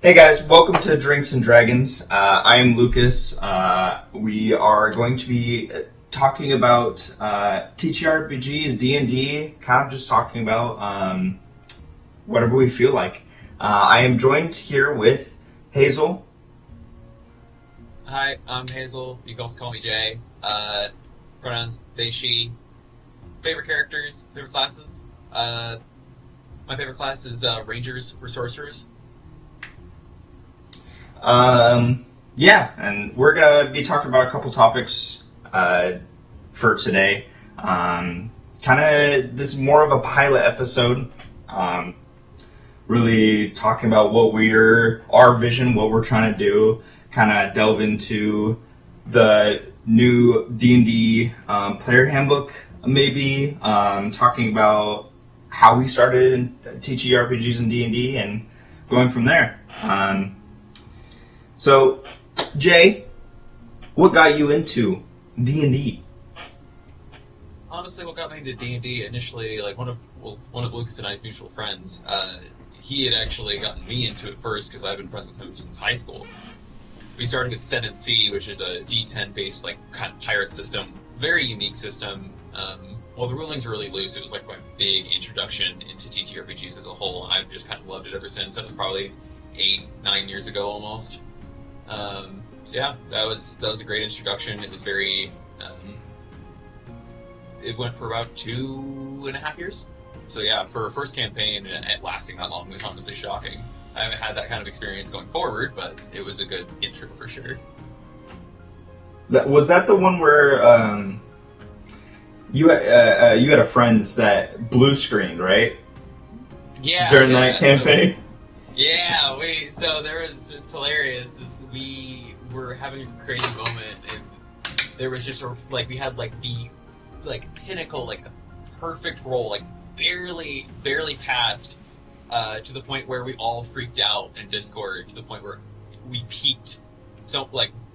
Hey guys, welcome to Drinks and Dragons. I am Lucas. We are going to be talking about TTRPGs, D&D, kind of just talking about whatever we feel like. I am joined here with Hazel. Hi, I'm Hazel. You can also call me Jay. Pronouns they, she. Favorite characters, favorite classes. My favorite class is Rangers or Sorcerers. Yeah, and we're going to be talking about a couple topics for today. This is more of a pilot episode. Really talking about our vision, what we're trying to do, kind of delve into the new D&D player handbook, maybe, talking about how we started in TTRPGs and D&D and going from there. So, Jay, what got you into D&D? Honestly, what got me into D&D initially, like one of Lucas and I's mutual friends, he had actually gotten me into it first because I've been friends with him since high school. We started with Sen and Sea, which is a D10 based like kind of pirate system, very unique system. Well, the rulings were really loose. It was like my big introduction into TTRPGs as a whole, and I've just kind of loved it ever since. That was probably 8-9 years ago almost. So yeah, that was a great introduction. It was very. It went for about 2.5 years. So yeah, for a first campaign and lasting that long was honestly shocking. I haven't had that kind of experience going forward, but it was a good intro for sure. Was that the one where you had a friend that blue screened, right? Yeah. During that campaign. So it's hilarious. We were having a crazy moment, and there was just we had the pinnacle, like a perfect roll, like barely passed to the point where we all freaked out in Discord, to the point where we peaked. So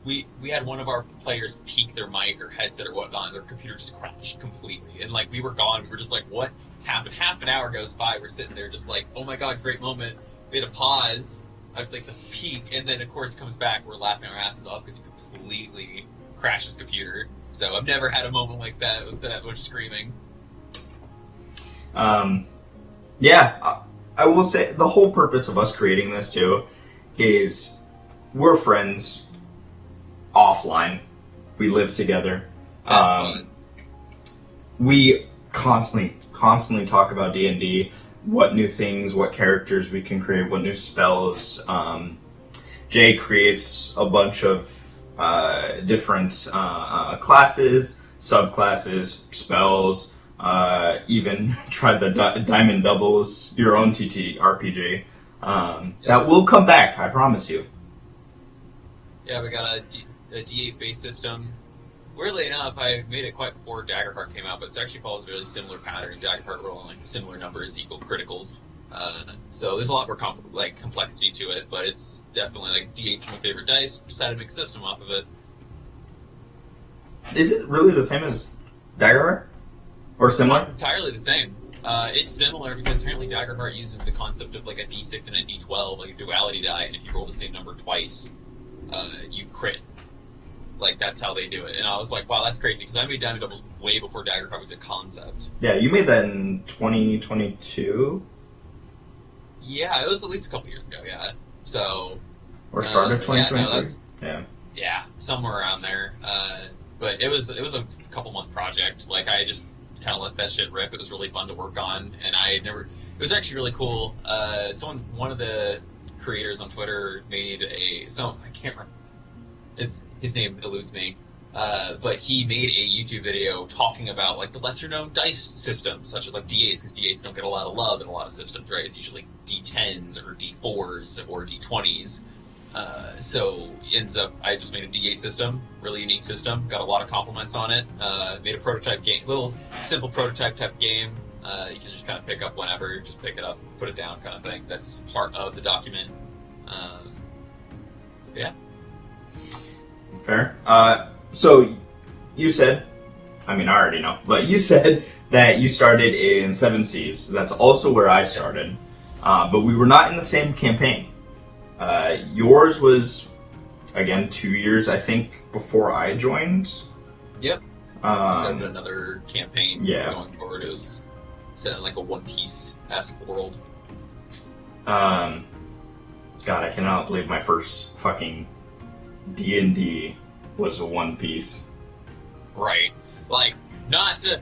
we had one of our players peak their mic or headset or whatnot, and their computer just crashed completely, and we were gone. We were just like, what happened? Half an hour goes by, we're sitting there just like, oh my god, great moment. We had a pause at the peak, and then of course it comes back, we're laughing our asses off because he completely crashed his computer. So I've never had a moment like that with that much screaming. Yeah, I will say the whole purpose of us creating this too is we're friends offline. We live together. We constantly talk about D&D, what new things, what characters we can create, what new spells. Jay creates a bunch of different classes, subclasses, spells, even tried the Diamond Doubles, your own TTRPG. That will come back, I promise you. Yeah, we got a D8 base system. Weirdly enough, I made it quite before Daggerheart came out, but it actually follows a really similar pattern. Daggerheart rolling similar numbers equal criticals. So there's a lot more complexity to it, but it's definitely D8's my favorite dice. Decided to make a system off of it. Is it really the same as Daggerheart? Or similar? Not entirely the same. It's similar because apparently Daggerheart uses the concept of a D6 and a D12, like a duality die, and if you roll the same number twice, you crit. That's how they do it. And I was like, wow, that's crazy, because I made Diamond Doubles way before Daggerheart was a concept. Yeah, you made that in 2022? Yeah, it was at least a couple years ago, yeah. So... Or start of 2023? Yeah, somewhere around there. But it was a couple month project. I just kind of let that shit rip. It was really fun to work on, and it was actually really cool. One of the creators on Twitter made I can't remember. His name eludes me. But he made a YouTube video talking about the lesser known dice systems, such as D8s, because D8s don't get a lot of love in a lot of systems, right? It's usually D10s or D4s or D20s. So ends up, I just made a D8 system, really unique system, got a lot of compliments on it, made a prototype game, little simple prototype type game. You can just kind of pick up whenever, just pick it up, put it down kind of thing. That's part of the document. Yeah. Fair. So you said, I already know, but you said that you started in Seven Seas. That's also where I started. But we were not in the same campaign. Yours was, again, 2 years, I think, before I joined. Yep. We started another campaign going forward. It was set in like a One Piece-esque world. God, I cannot believe my first fucking D&D was a One Piece. Right. Like, not to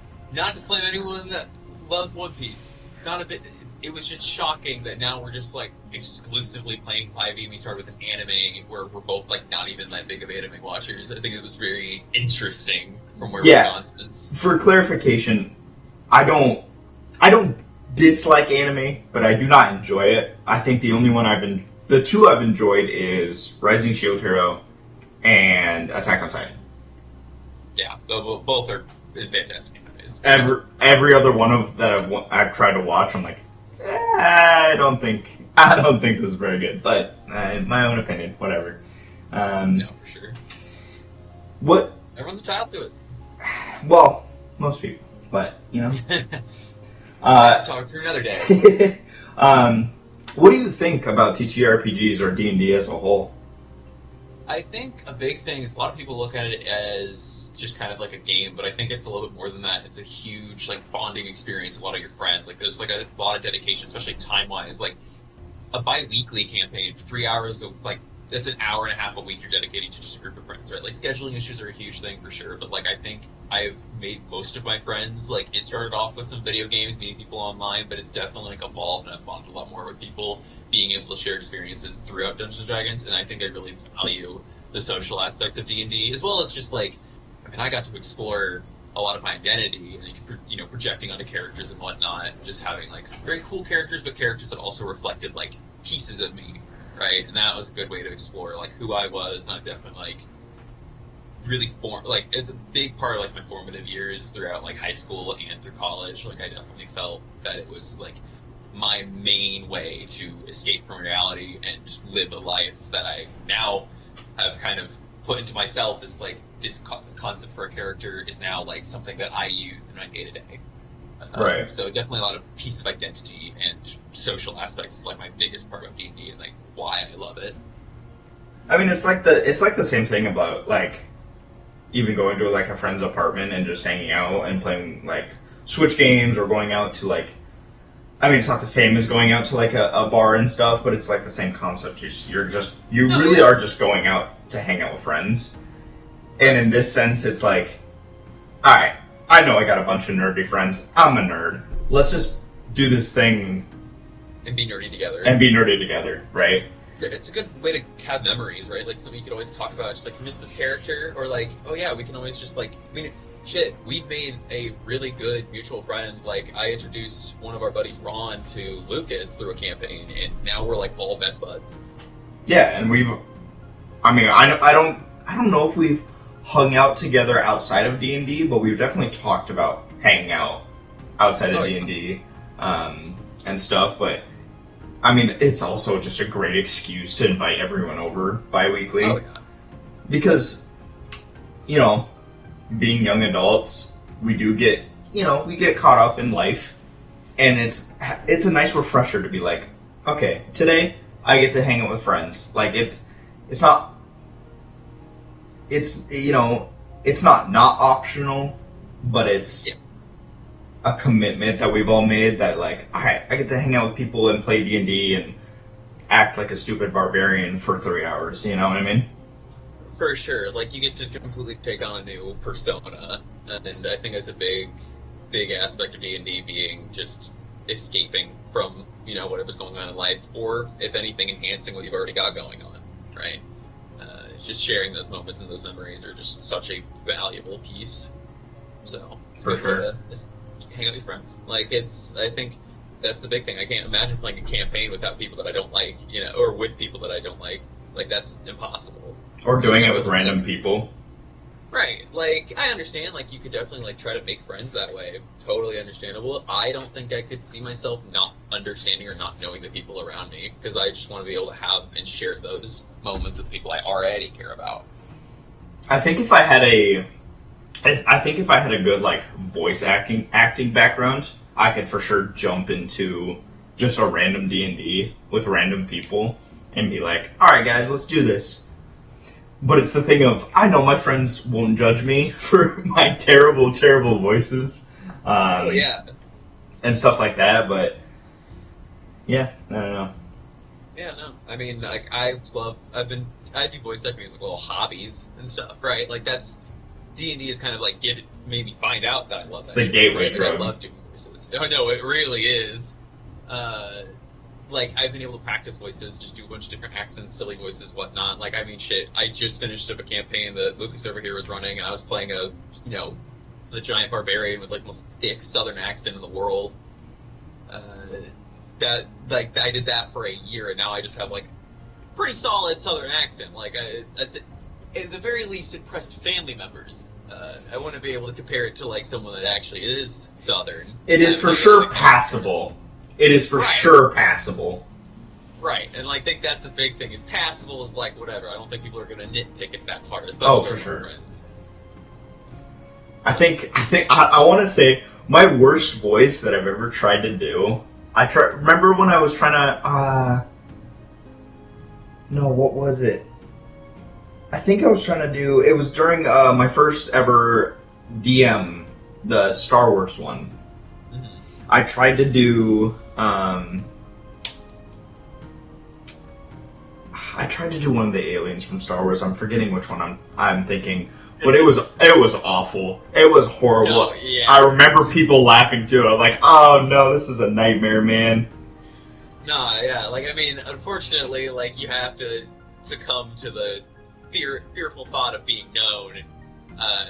blame anyone that loves One Piece. It's not a bit. It was just shocking that now we're just like exclusively playing 5e. And we started with an anime where we're both like not even that big of anime watchers. I think it was very interesting from where we've gone since. For clarification, I don't dislike anime, but I do not enjoy it. I think the two I've enjoyed is Rising Shield Hero and Attack on Titan. Yeah, both are fantastic animes. Every other one of that I've tried to watch, I'm like, I don't think this is very good. But my own opinion, whatever. No, for sure. What? Everyone's entitled to it. Well, most people, but you know. Let's talk for another day. What do you think about TTRPGs or D&D as a whole? I think a big thing is a lot of people look at it as just kind of like a game, but I think it's a little bit more than that. It's a huge like bonding experience with a lot of your friends. Like there's like a lot of dedication, especially time-wise. Like a bi-weekly campaign, 3 hours of like that's an hour and a half a week you're dedicating to just a group of friends, right? Like scheduling issues are a huge thing for sure, but like I think I've made most of my friends. Like it started off with some video games, meeting people online, but it's definitely like evolved and I've bonded a lot more with people, being able to share experiences throughout Dungeons & Dragons, and I think I really value the social aspects of D&D, as well as just like, I mean, I got to explore a lot of my identity, and you know, projecting onto characters and whatnot, just having like very cool characters, but characters that also reflected like pieces of me, right? And that was a good way to explore like who I was, and I've definitely like really like it's a big part of like my formative years throughout like high school and through college. Like I definitely felt that it was like my main way to escape from reality and live a life that I now have kind of put into myself as like this concept for a character is now like something that I use in my day-to-day. Right. So definitely a lot of piece of identity and social aspects is like my biggest part of D&D and like why I love it. I mean, it's like the same thing about like even going to like a friend's apartment and just hanging out and playing like Switch games or going out to like. I mean, it's not the same as going out to like a bar and stuff, but it's like the same concept. You really are just going out to hang out with friends. And in this sense, it's like, alright, I know I got a bunch of nerdy friends. I'm a nerd. Let's just do this thing. And be nerdy together. Right? It's a good way to have memories, right? Like something you could always talk about, just like, miss this character, or like, oh yeah, we can always just like, I mean, shit, we've made a really good mutual friend. Like, I introduced one of our buddies, Ron, to Lucas through a campaign, and now we're like all best buds. Yeah, and I don't know if we've hung out together outside of D&D, but we've definitely talked about hanging out outside of D&D and stuff. But I mean, it's also just a great excuse to invite everyone over bi-weekly. Oh yeah, because you know. Being young adults, we get caught up in life, and it's a nice refresher to be like, okay, today I get to hang out with friends. Like it's not optional, but it's a commitment that we've all made that like, all right, I get to hang out with people and play D&D and act like a stupid barbarian for 3 hours. You know what I mean? For sure, like you get to completely take on a new persona, and I think that's a big aspect of D&D being just escaping from whatever's going on in life, or if anything, enhancing what you've already got going on, right? Just sharing those moments and those memories are just such a valuable piece. So it's a good way to just hang out with friends. Like I think that's the big thing. I can't imagine playing a campaign without people that I don't like, or with people that I don't like. Like that's impossible. Or doing it with random people. Right. Like, I understand, like, you could definitely, like, try to make friends that way. Totally understandable. I don't think I could see myself not understanding or not knowing the people around me, because I just want to be able to have and share those moments with people I already care about. I think if I had a good, like, voice acting background, I could for sure jump into just a random D&D with random people and be like, all right, guys, let's do this. But it's the thing of, I know my friends won't judge me for my terrible, terrible voices. And stuff like that, but yeah, I don't know. Yeah, no. I mean, like, I do voice acting as like little hobbies and stuff, right? Like, that's, D&D is kind of like, made me find out that I love that the shit, gateway right? drug. Like, I love doing voices. Oh, no, it really is. Like, I've been able to practice voices, just do a bunch of different accents, silly voices, whatnot. Like, I mean, shit, I just finished up a campaign that Lucas over here was running, and I was playing the giant barbarian with, like, the most thick southern accent in the world. I did that for a year, and now I just have, like, pretty solid southern accent. Like, that's at the very least impressed family members. I want to be able to compare it to, like, someone that actually is southern. It is for sure passable. It is for sure passable. Right, and I think that's the big thing. Is passable is like whatever. I don't think people are going to nitpick it that hard, especially for sure. Friends. I want to say my worst voice that I've ever tried to do. Remember when I was trying to? No, what was it? I think I was trying to do. It was during my first ever DM, the Star Wars one. Mm-hmm. I tried to do. I tried to do one of the aliens from Star Wars. I'm forgetting which one I'm thinking, but it was awful. It was horrible. No, yeah. I remember people laughing too. I'm like, oh no, this is a nightmare, man. No, yeah, like, I mean, unfortunately, like, you have to succumb to the fearful thought of being known.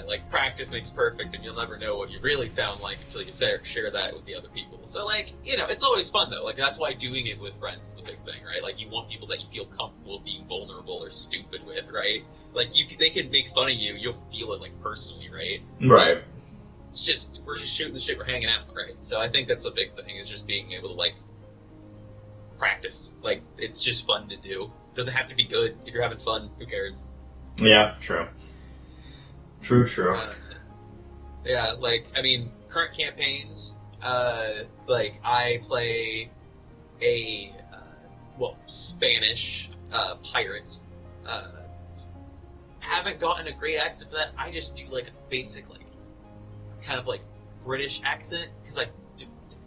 Like, practice makes perfect, and you'll never know what you really sound like until you share that with the other people. So, like, it's always fun, though. Like, that's why doing it with friends is the big thing, right? Like, you want people that you feel comfortable being vulnerable or stupid with, right? Like, they can make fun of you, you'll feel it, like, personally, right? Right. Like, we're just shooting the shit, we're hanging out, right? So I think that's a big thing, is just being able to, like, practice. Like, it's just fun to do. It doesn't have to be good. If you're having fun, who cares? Yeah, true. True. Yeah, like, I mean, current campaigns, like, I play a, Spanish, pirate. Haven't gotten a great accent for that. I just do, like, a basic, like, kind of, like, British accent, because I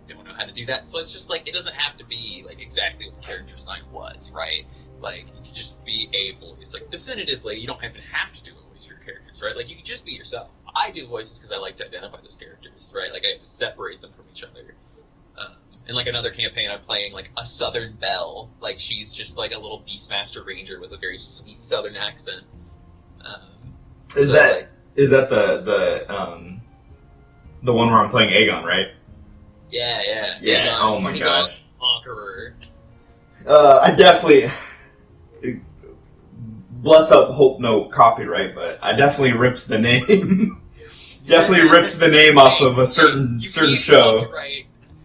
don't know how to do that, so it's just, like, it doesn't have to be, like, exactly what the character design was, right? Like, you can just be a voice. Like, definitively, you don't even have to do a voice for your characters, right? Like, you can just be yourself. I do voices because I like to identify those characters, right? Like, I have to separate them from each other. In, like, another campaign, I'm playing, like, a Southern Belle. Like, she's just, like, a little Beastmaster Ranger with a very sweet Southern accent. Is that the one where I'm playing Aegon, right? Yeah. Yeah, oh my gosh. Conqueror. I definitely... Bless up, hope no copyright, but I definitely ripped the name. Definitely ripped the name off of a certain show.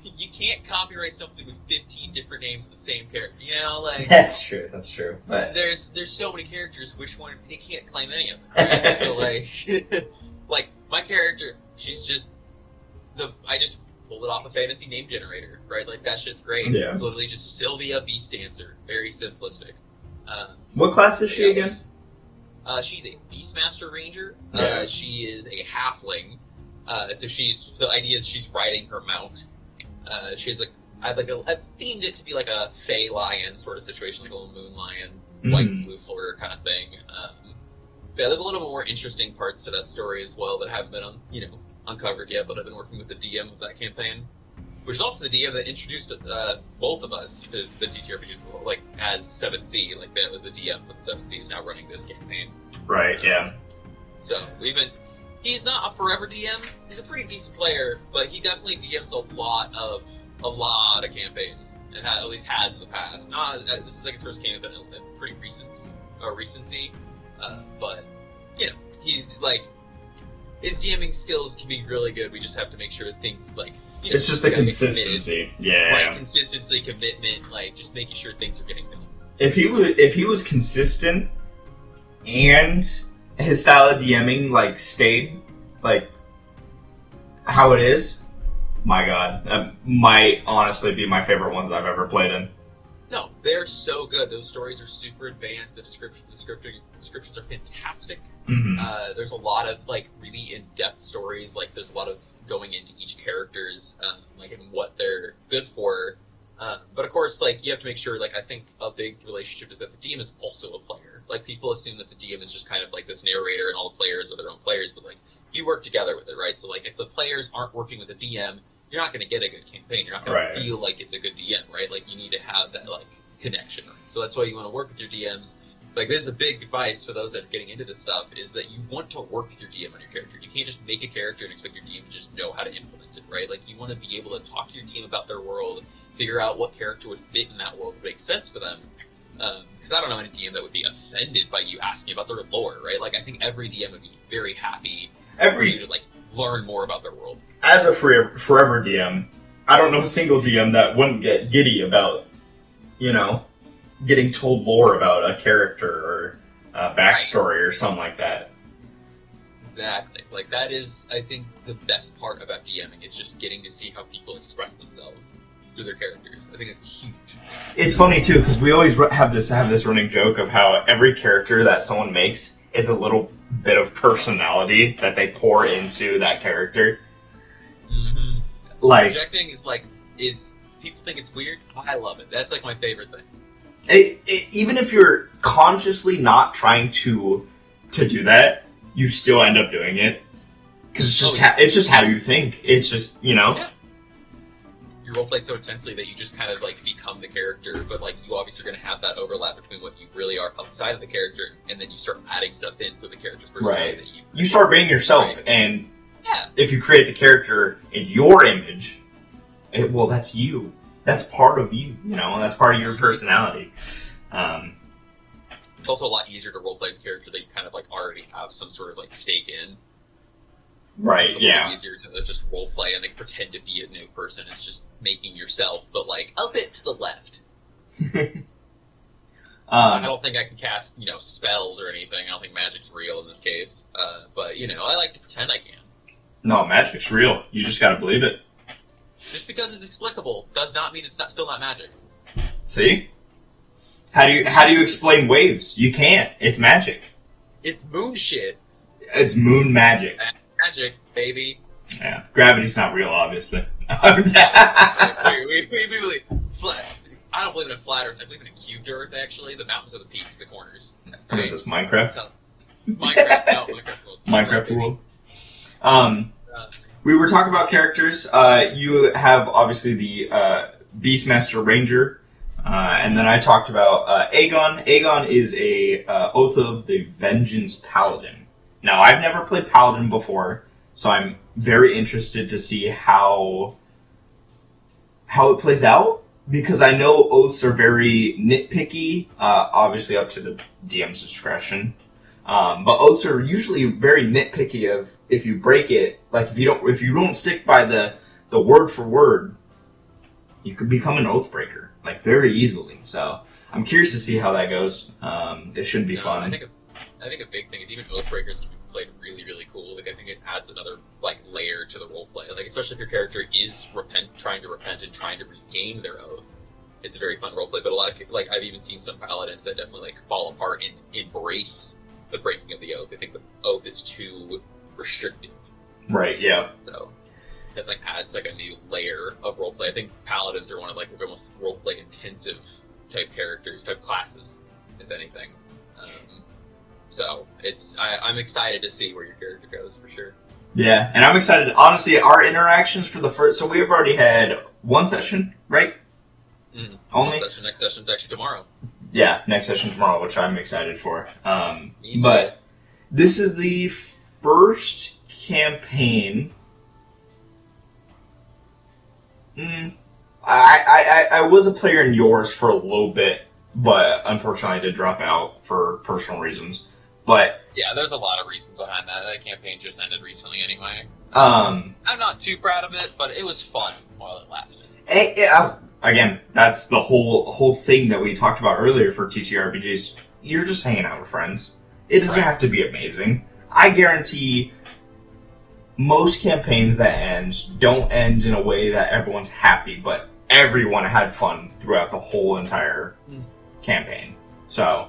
You can't copyright something with 15 different names of the same character. You know, like... That's true. But there's so many characters, which one... They can't claim any of them, right? So, like... like, my character, she's just... I just pulled it off a fantasy name generator, right? Like, that shit's great. Yeah. It's literally just Sylvia Beast Dancer. Very simplistic. What class is she again? She's a Beastmaster Ranger. Yeah. She is a halfling. So the idea is she's riding her mount. She's like, I've themed it to be like a fey lion sort of situation, like a little moon lion, white and blue floater kind of thing. Yeah, there's a little bit more interesting parts to that story as well that haven't been uncovered yet, but I've been working with the DM of that campaign, which is also the DM that introduced both of us to the TTRPGs, like, as 7C. Like, that was the DM for the 7C is now running this campaign. Right, yeah. So, he's not a forever DM, he's a pretty decent player, but he definitely DMs a lot of campaigns, and at least has in the past. This is like his first campaign, in pretty recency, but, he's, like, his DMing skills can be really good. We just have to make sure things, like... it's just the consistency. Yeah. Right, consistency, commitment, like, just making sure things are getting done. If he was consistent and his style of DMing, like, stayed, like, how it is, my god, that might honestly be my favorite ones I've ever played in. No, they're so good. Those stories are super advanced. The descriptions are fantastic. Mm-hmm. There's a lot of like really in-depth stories. Like there's a lot of going into each character's like and what they're good for. But of course, like you have to make sure. Like I think a big relationship is that the DM is also a player. Like people assume that the DM is just kind of like this narrator and all the players are their own players, but like you work together with it, right? So like if the players aren't working with the DM, you're not going to get a good campaign. You're not going to feel like it's a good DM, right? Like you need to have that like connection. Right? So that's why you want to work with your DMs. Like this is a big advice for those that are getting into this stuff is that you want to work with your DM on your character. You can't just make a character and expect your DM to just know how to implement it, right? Like you want to be able to talk to your team about their world, figure out what character would fit in that world, would make sense for them. Because I don't know any DM that would be offended by you asking about their lore, right? Like I think every DM would be very happy for you to like learn more about their world. As a forever DM, I don't know a single DM that wouldn't get giddy about, getting told lore about a character or a backstory or something like that. Exactly. Like that is, I think, the best part about DMing is just getting to see how people express themselves through their characters. I think it's huge. It's funny too because we always have this running joke of how every character that someone makes is a little bit of personality that they pour into that character. Mm-hmm. Like projecting is people think it's weird. I love it. That's like my favorite thing. Even if you're consciously not trying to do that, you still end up doing it because it's just how you think. It's just Yeah. You roleplay so intensely that you just kind of like become the character, but like you obviously are going to have that overlap between what you really are outside of the character, and then you start adding stuff into the character's personality. Right. That you start being yourself, right. And if you create the character in your image, well, that's you. That's part of you, and that's part of your personality. It's also a lot easier to roleplay as a character that you kind of like already have some sort of like stake in. Right. It's a little easier to just roleplay and like pretend to be a new person. It's just making yourself, but like a bit to the left. I don't think I can cast spells or anything. I don't think magic's real in this case. But I like to pretend I can. No, magic's real. You just gotta believe it. Just because it's explicable does not mean it's still not magic. See? How do you explain waves? You can't. It's magic. It's moon shit. It's moon magic. Magic, baby. Yeah. Gravity's not real, obviously. we believe flat. I don't believe in a flat Earth. I believe in a cubed Earth, actually. The mountains are the peaks, the corners. What is this, Minecraft? Minecraft world. We were talking about characters. You have, obviously, the Beastmaster Ranger. And then I talked about Aegon. Aegon is a Oath of the Vengeance Paladin. Now, I've never played Paladin before, so I'm very interested to see how it plays out, because I know oaths are very nitpicky, obviously up to the DM's discretion. But oaths are usually very nitpicky of if you break it, like if you don't stick by the word for word, you could become an oath breaker, like very easily. So I'm curious to see how that goes. It should be fun. I think a big thing is even oath breakers can be played really, really cool. Like I think it adds another like layer to the roleplay. Like especially if your character is trying to repent and trying to regain their oath. It's a very fun roleplay. But a lot of I've even seen some paladins that definitely like fall apart and embrace the breaking of the oath. I think the oath is too restrictive. Right. Yeah. So it like adds like a new layer of roleplay. I think paladins are one of like the most roleplay intensive type classes, if anything. So I'm excited to see where your character goes for sure. Yeah, and I'm excited. Honestly, our interactions for the first, so we've already had one session, right? Only next session's actually tomorrow. Yeah, next session tomorrow, which I'm excited for. But this is the first campaign. I was a player in yours for a little bit, but unfortunately I did drop out for personal reasons. But yeah, there's a lot of reasons behind that. That campaign just ended recently anyway. I'm not too proud of it, but it was fun while it lasted. Again, that's the whole thing that we talked about earlier for TTRPGs. You're just hanging out with friends. It doesn't have to be amazing. I guarantee most campaigns that don't end in a way that everyone's happy, but everyone had fun throughout the whole entire campaign. So,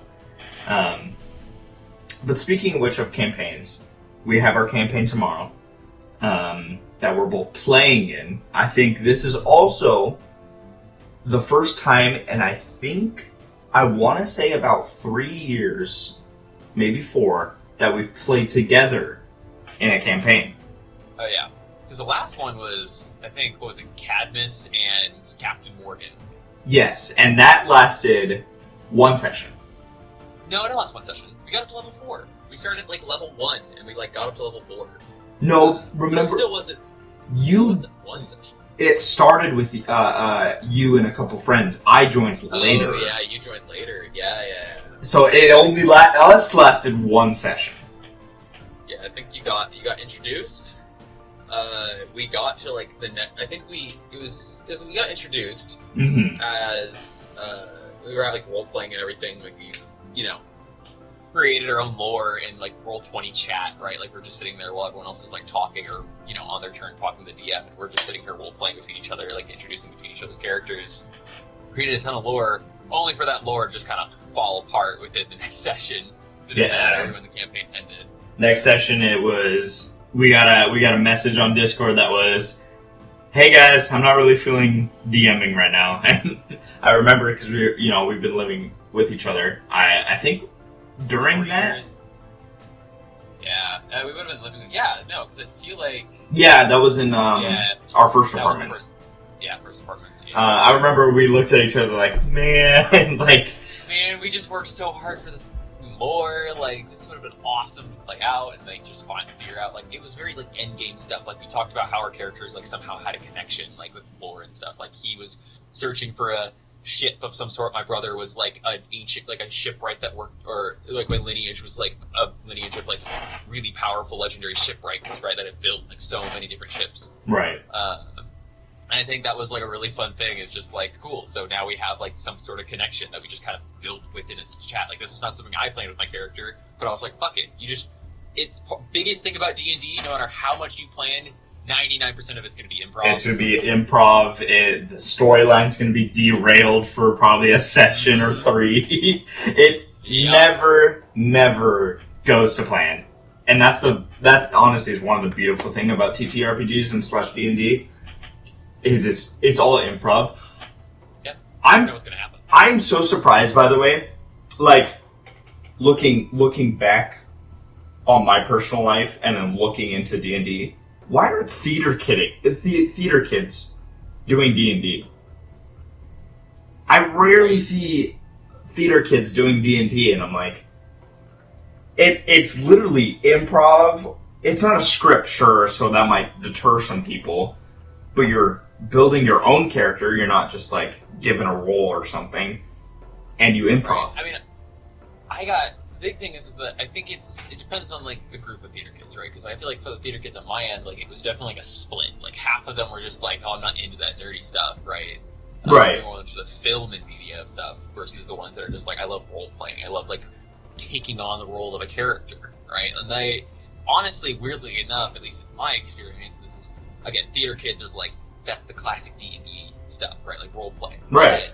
but speaking of which of campaigns, we have our campaign tomorrow that we're both playing in. I think this is also the first time, and I want to say about 3 years, maybe 4, that we've played together in a campaign. Oh yeah, because the last one was, I think, what was it, Cadmus and Captain Morgan? Yes, and that lasted 1 session. No, it didn't last 1 session. We got up to level 4. We started at like level 1, and we like got up to level 4. No, remember, it still wasn't. You. It wasn't 1 session. It started with you and a couple friends. I joined later. Oh yeah, you joined later. Yeah. So it only us lasted 1 session. Yeah, I think you got introduced. We got to like the next. I think we got introduced as we were at like role playing and everything. Like we, created our own lore in like Roll20 chat, right? Like we're just sitting there while everyone else is like talking or on their turn talking to the DM, and we're just sitting here role playing between each other, like introducing between each other's characters. Created a ton of lore, only for that lore to just kind of fall apart within the next session. It didn't matter when the campaign ended. Next session, it was we got a message on Discord that was, "Hey guys, I'm not really feeling DMing right now." And I remember because we've been living with each other. I think during 4 that. years. Yeah, we would have been living. Yeah, no, because I feel like. Yeah, that was in our first apartment. First apartments. Yeah. I remember we looked at each other like, man, Man, we just worked so hard for this lore. Like, this would have been awesome to play out and like just find figure out. Like, it was very like end game stuff. Like we talked about how our characters like somehow had a connection like with lore and stuff. Like he was searching for a ship of some sort. My brother was like an ancient, like a shipwright that worked, or like my lineage was like a lineage of like really powerful legendary shipwrights, right? That had built like so many different ships. right. And I think that was like a really fun thing. It's just like cool. So now we have like some sort of connection that we just kind of built within this chat. Like this was not something I planned with my character, but I was like, fuck it. It's biggest thing about D&D. No matter how much you plan, 99% of it's going to be improv. It's going to be improv. The storyline's going to be derailed for probably a session or 3. It never goes to plan. And that's honestly is one of the beautiful thing about TTRPGs and /D&D is it's all improv. Yeah. I know what's going to happen. I'm so surprised, by the way, like looking back on my personal life and then looking into D&D. Why are theater kids doing D&D? I rarely see theater kids doing D&D, and I'm like, it's literally improv. It's not a script, sure, so that might deter some people, but you're building your own character. You're not just like given a role or something, and you improv. Right. I mean, the big thing is that I think it depends on like the group of theater kids, right? Because I feel like for the theater kids on my end, like it was definitely like a split. Like half of them were just like, oh, I'm not into that nerdy stuff, right? Right. More into the film and media stuff versus the ones that are just like, I love role playing. I love like taking on the role of a character, right? And they honestly, weirdly enough, at least in my experience, this is again, theater kids is like that's the classic D&D stuff, right? Like role playing. Right.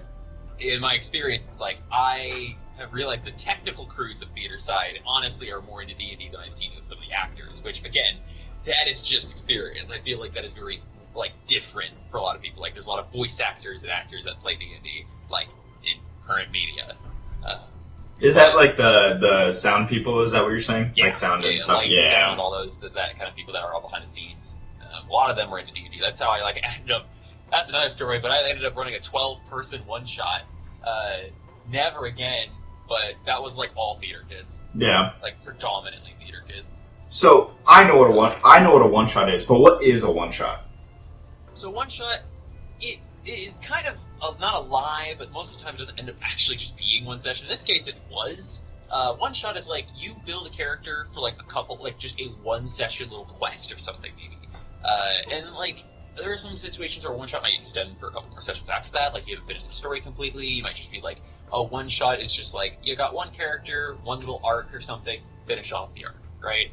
But in my experience, it's like I have realized the technical crews of theater side honestly are more into D&D than I've seen with some of the actors, which again, that is just experience. I feel like that is very like different for a lot of people. Like there's a lot of voice actors and actors that play D&D like in current media. Is that like the sound people? Is that what you're saying? Yeah, like sound and stuff? Light, sound, all those that kind of people that are all behind the scenes. A lot of them were into D&D. That's how I like ended up. That's another story. But I ended up running a 12-person one-shot. Never again. But that was like all theater kids. Yeah. Like predominantly theater kids. So I know what a one-shot is, but what is a one-shot? So one-shot, it is kind of not a lie, but most of the time it doesn't end up actually just being one session. In this case, it was. One-shot is like you build a character for like a couple, like just a one-session little quest or something maybe. And like there are some situations where one-shot might extend for a couple more sessions after that. Like you haven't finished the story completely. You might just be like, a one-shot is just like you got one character, one little arc or something, finish off the arc, right?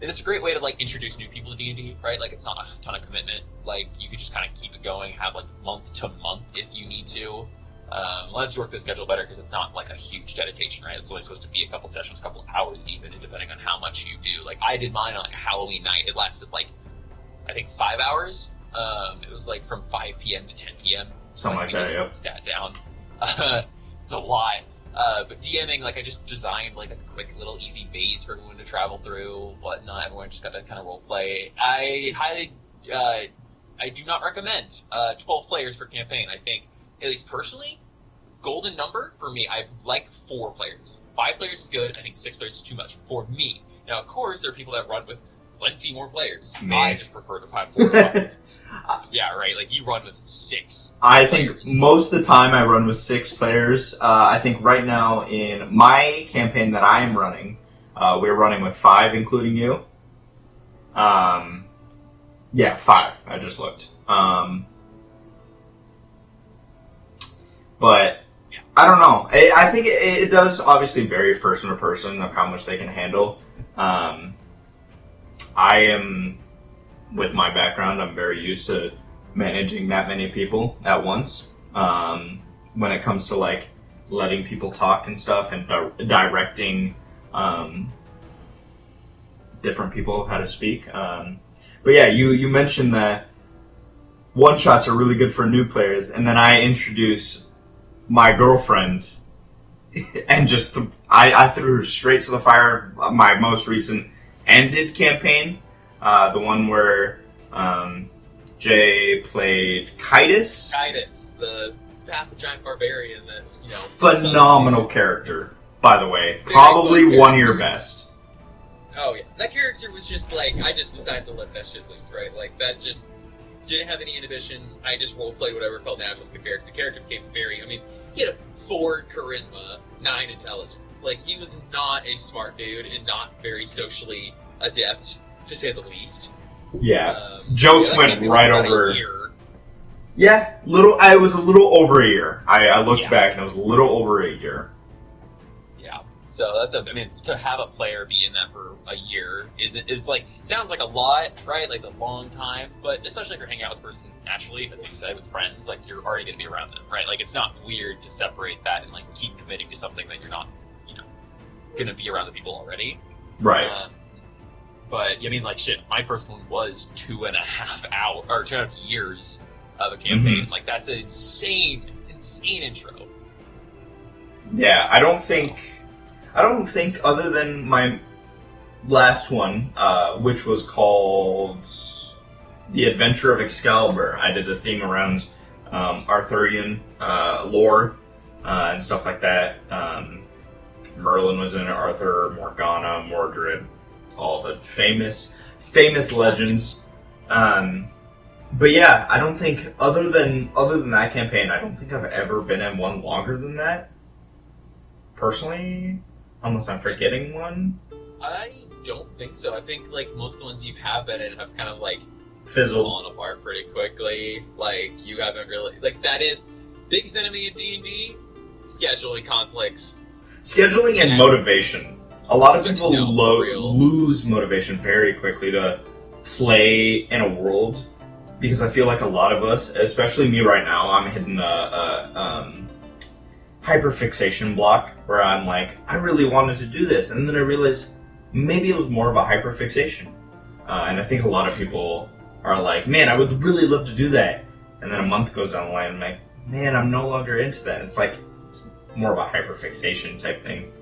And it's a great way to like introduce new people to D&D, right? Like it's not a ton of commitment. Like you could just kind of keep it going, have like month to month if you need to. Let's work the schedule better because it's not like a huge dedication, right? It's only supposed to be a couple sessions, a couple hours even, and depending on how much you do. Like I did mine on like a Halloween night. It lasted like I think 5 hours. It was like from 5 p.m. to 10 p.m. Something like that, yep. Stat down. It's a lot. But DMing, like I just designed like a quick little easy maze for everyone to travel through, whatnot. Everyone just got that kind of role play. I do not recommend 12 players per campaign. I think, at least personally, golden number for me, I like 4 players. 5 players is good. I think 6 players is too much for me. Now, of course, there are people that run with plenty more players. Me. I just prefer to 5 4 5. Yeah, right. Like you run with 6. I think most of the time I run with 6 players. I think right now in my campaign that I am running, we're running with 5, including you. Yeah, 5. I just looked. But I don't know. I think it does obviously vary person to person of how much they can handle. I am, with my background, I'm very used to managing that many people at once. When it comes to like letting people talk and stuff and directing different people how to speak. But yeah, you mentioned that one shots are really good for new players, and then I introduce my girlfriend and just I threw her straight to the fire. My most recent ended campaign, the one where Jay played Kitus. Kitus, the half a giant barbarian that, you know... Phenomenal character, by the way. Probably one of your best. Oh, yeah. That character was just like, I just decided to let that shit loose, right? Like, that just didn't have any inhibitions. I just roleplayed whatever felt natural with the character. The character became very... I mean, he had a 4 charisma, 9 intelligence. Like, he was not a smart dude and not very socially adept, to say the least. Yeah. Jokes went right over... Yeah, I was a little over a year. I looked back and it was a little over a year. Yeah. So that's I mean, to have a player be in that for a year is like, sounds like a lot, right? Like a long time, but especially if you're hanging out with a person naturally, as you said, with friends, like you're already going to be around them, right? Like it's not weird to separate that and like keep committing to something that you're not, you know, going to be around the people already. Right. But I mean, like shit, my first one was 2.5 hours or 2.5 years of a campaign. Like that's an insane intro. Yeah, I don't think other than my last one, which was called The Adventure of Excalibur, I did a theme around Arthurian lore and stuff like that. Merlin was in it, Arthur, Morgana, Mordred, all the famous legends. But yeah, I don't think other than that campaign, I don't think I've ever been in one longer than that. Personally, unless I'm forgetting one. I don't think so. I think like most of the ones you have been in have kind of like fizzled, fallen apart pretty quickly. Like you haven't really like that is biggest enemy in D&D, scheduling conflicts, scheduling and motivation. A lot of people lose motivation very quickly to play in a world. Because I feel like a lot of us, especially me right now, I'm hitting a hyperfixation block where I'm like, I really wanted to do this, and then I realized maybe it was more of a hyperfixation. And I think a lot of people are like, man, I would really love to do that. And then a month goes down the line, and I'm like, man, I'm no longer into that. It's like, it's more of a hyperfixation type thing.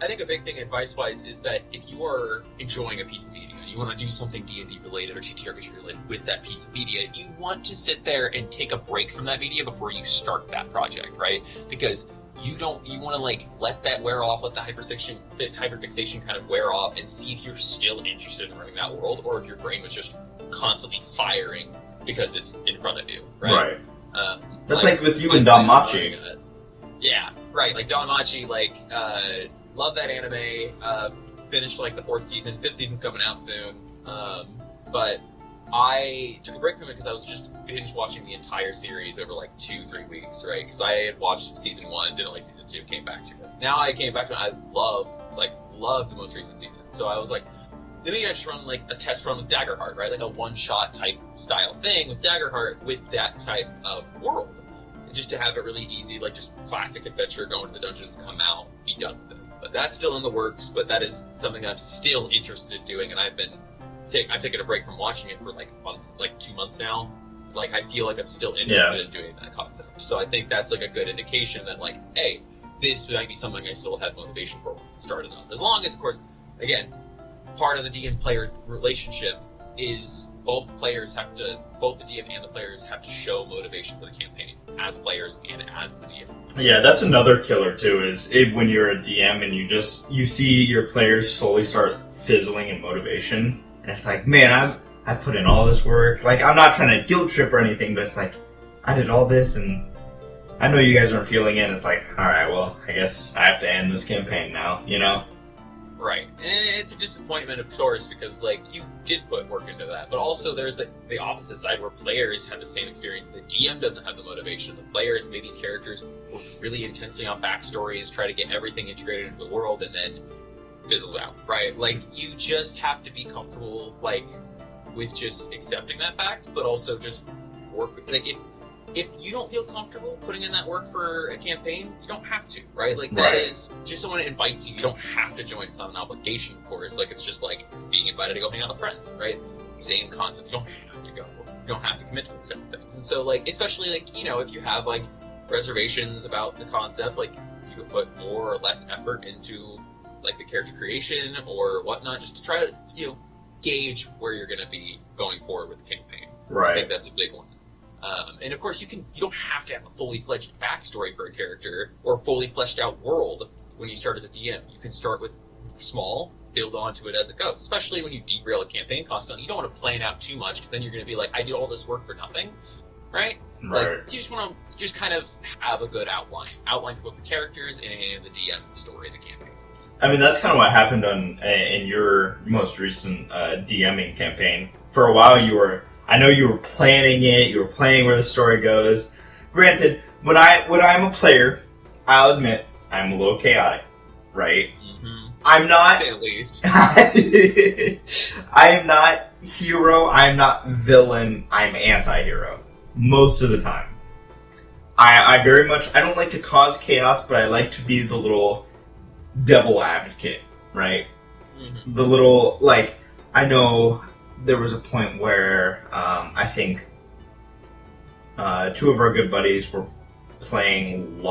I think a big thing advice-wise is that if you are enjoying a piece of media, you want to do something D&D related or TTRPG related with that piece of media, you want to sit there and take a break from that media before you start that project, right? Because you want to like let that wear off, let the hyperfixation kind of wear off, and see if you're still interested in running that world, or if your brain was just constantly firing because it's in front of you, right? That's like with you and Don Machi. Yeah, right. Like Don Machi, like. Love that anime. Finished like the 4th season. 5th season's coming out soon. But I took a break from it because I was just binge watching the entire series over like 2-3 weeks, right? Because I had watched season 1, didn't like season 2, came back to it. Now I came back to it. I loved the most recent season. So I was like, maybe I just run like a test run with Daggerheart, right? Like a one-shot type style thing with Daggerheart with that type of world. Just to have it really easy, like just classic adventure, go into the dungeons, come out, be done with it. But that's still in the works, but that is something I'm still interested in doing, and I've taken a break from watching it for like months, like 2 months now. Like I feel like I'm still interested in doing that concept. So I think that's like a good indication that like, hey, this might be something I still have motivation for once it started up. As long as, of course, again, part of the DM player relationship is both the DM and the players have to show motivation for the campaign as players and as the DM. Yeah, that's another killer too. When you're a DM and you see your players slowly start fizzling in motivation, and it's like, man, I put in all this work. Like, I'm not trying to guilt trip or anything, but it's like, I did all this, and I know you guys aren't feeling it. It's like, all right, well, I guess I have to end this campaign now, you know? Right, and it's a disappointment, of course, because like you did put work into that, but also there's the opposite side where players have the same experience. The DM doesn't have the motivation. The players made these characters work really intensely on backstories, try to get everything integrated into the world, and then fizzles out. Right, like you just have to be comfortable, like with just accepting that fact, but also just work with like if you don't feel comfortable putting in that work for a campaign, you don't have to, right? Like that is just someone invites you. You don't have to join. It's not an obligation, of course. Like it's just like being invited to go hang out with friends, right? Same concept. You don't have to go. You don't have to commit to certain things. And so like, especially like, you know, if you have like reservations about the concept, like you could put more or less effort into like the character creation or whatnot, just to try to, you know, gauge where you're going to be going forward with the campaign. Right. I think that's a big one. And of course, you don't have to have a fully fledged backstory for a character or a fully fleshed out world when you start as a DM. You can start with small, build onto it as it goes. Especially when you derail a campaign constantly, you don't want to plan out too much because then you're going to be like, I did all this work for nothing, right? Right. Like, you just kind of have a good outline for both the characters and the DM story of the campaign. I mean, that's kind of what happened in your most recent DMing campaign. For a while, I know you were planning it. You were planning where the story goes. Granted, when I'm a player, I'll admit I'm a little chaotic, right? Mm-hmm. I'm not. At least. I am not hero. I'm not villain. I'm anti-hero most of the time. I very much. I don't like to cause chaos, but I like to be the little devil advocate, right? Mm-hmm. The little like I know. There was a point where I think two of our good buddies were playing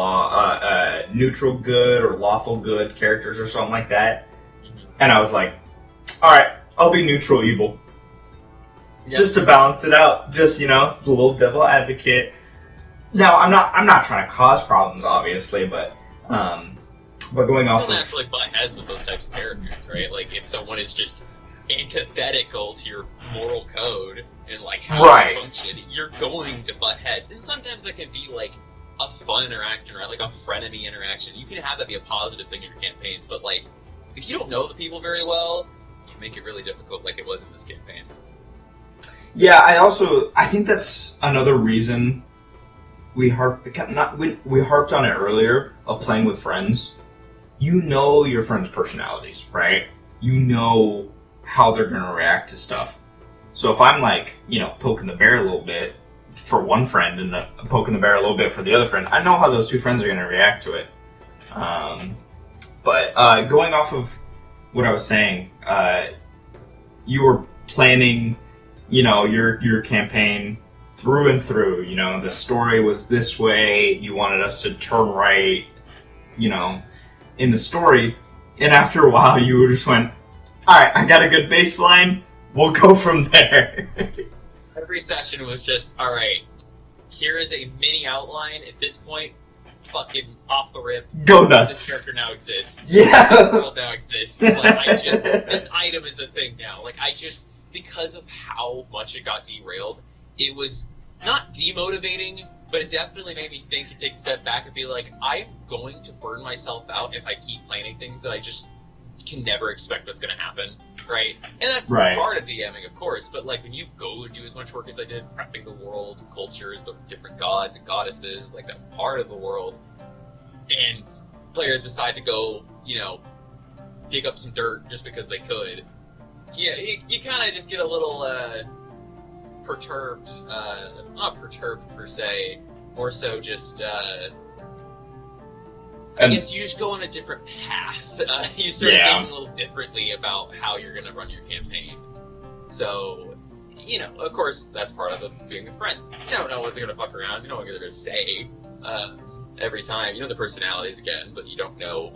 neutral good or lawful good characters or something like that, and I was like, "All right, I'll be neutral evil, just to balance it out. Just, you know, the little devil advocate." Now I'm not trying to cause problems, obviously, but going off, you'll naturally butt heads with those types of characters, right? Like if someone is just antithetical to your moral code and like how you function, you're going to butt heads. And sometimes that can be like a fun interaction, right? Like a frenemy interaction. You can have that be a positive thing in your campaigns, but like if you don't know the people very well, it can make it really difficult, like it was in this campaign. Yeah, I think that's another reason we harped on it earlier of playing with friends. You know your friends' personalities, right? You know how they're going to react to stuff. So if I'm like, you know, poking the bear a little bit for one friend and poking the bear a little bit for the other friend, I know how those two friends are going to react to it. But going off of what I was saying, you were planning, you know, your campaign through and through. You know, the story was this way. You wanted us to turn right, you know, in the story. And after a while, you just went, all right, I got a good baseline. We'll go from there. Every session was just, all right, here is a mini outline. At this point, fucking off the rip. Go nuts. This character now exists. Yeah. This world now exists. Like, this item is a thing now. Like, because of how much it got derailed, it was not demotivating, but it definitely made me think and take a step back and be like, I'm going to burn myself out if I keep planning things that I just can never expect what's going to happen, right? And that's part of DMing, of course, but like when you go and do as much work as I did, prepping the world, cultures, the different gods and goddesses, like that part of the world, and players decide to go, you know, dig up some dirt just because they could, Yeah, you kind of just get a little perturbed. Not perturbed per se, more so just. I guess you just go on a different path. You start thinking a little differently about how you're going to run your campaign. So, of course, that's part of being with friends. You don't know what they're going to fuck around. You don't know what they're going to say every time. You know the personalities again, but you don't know,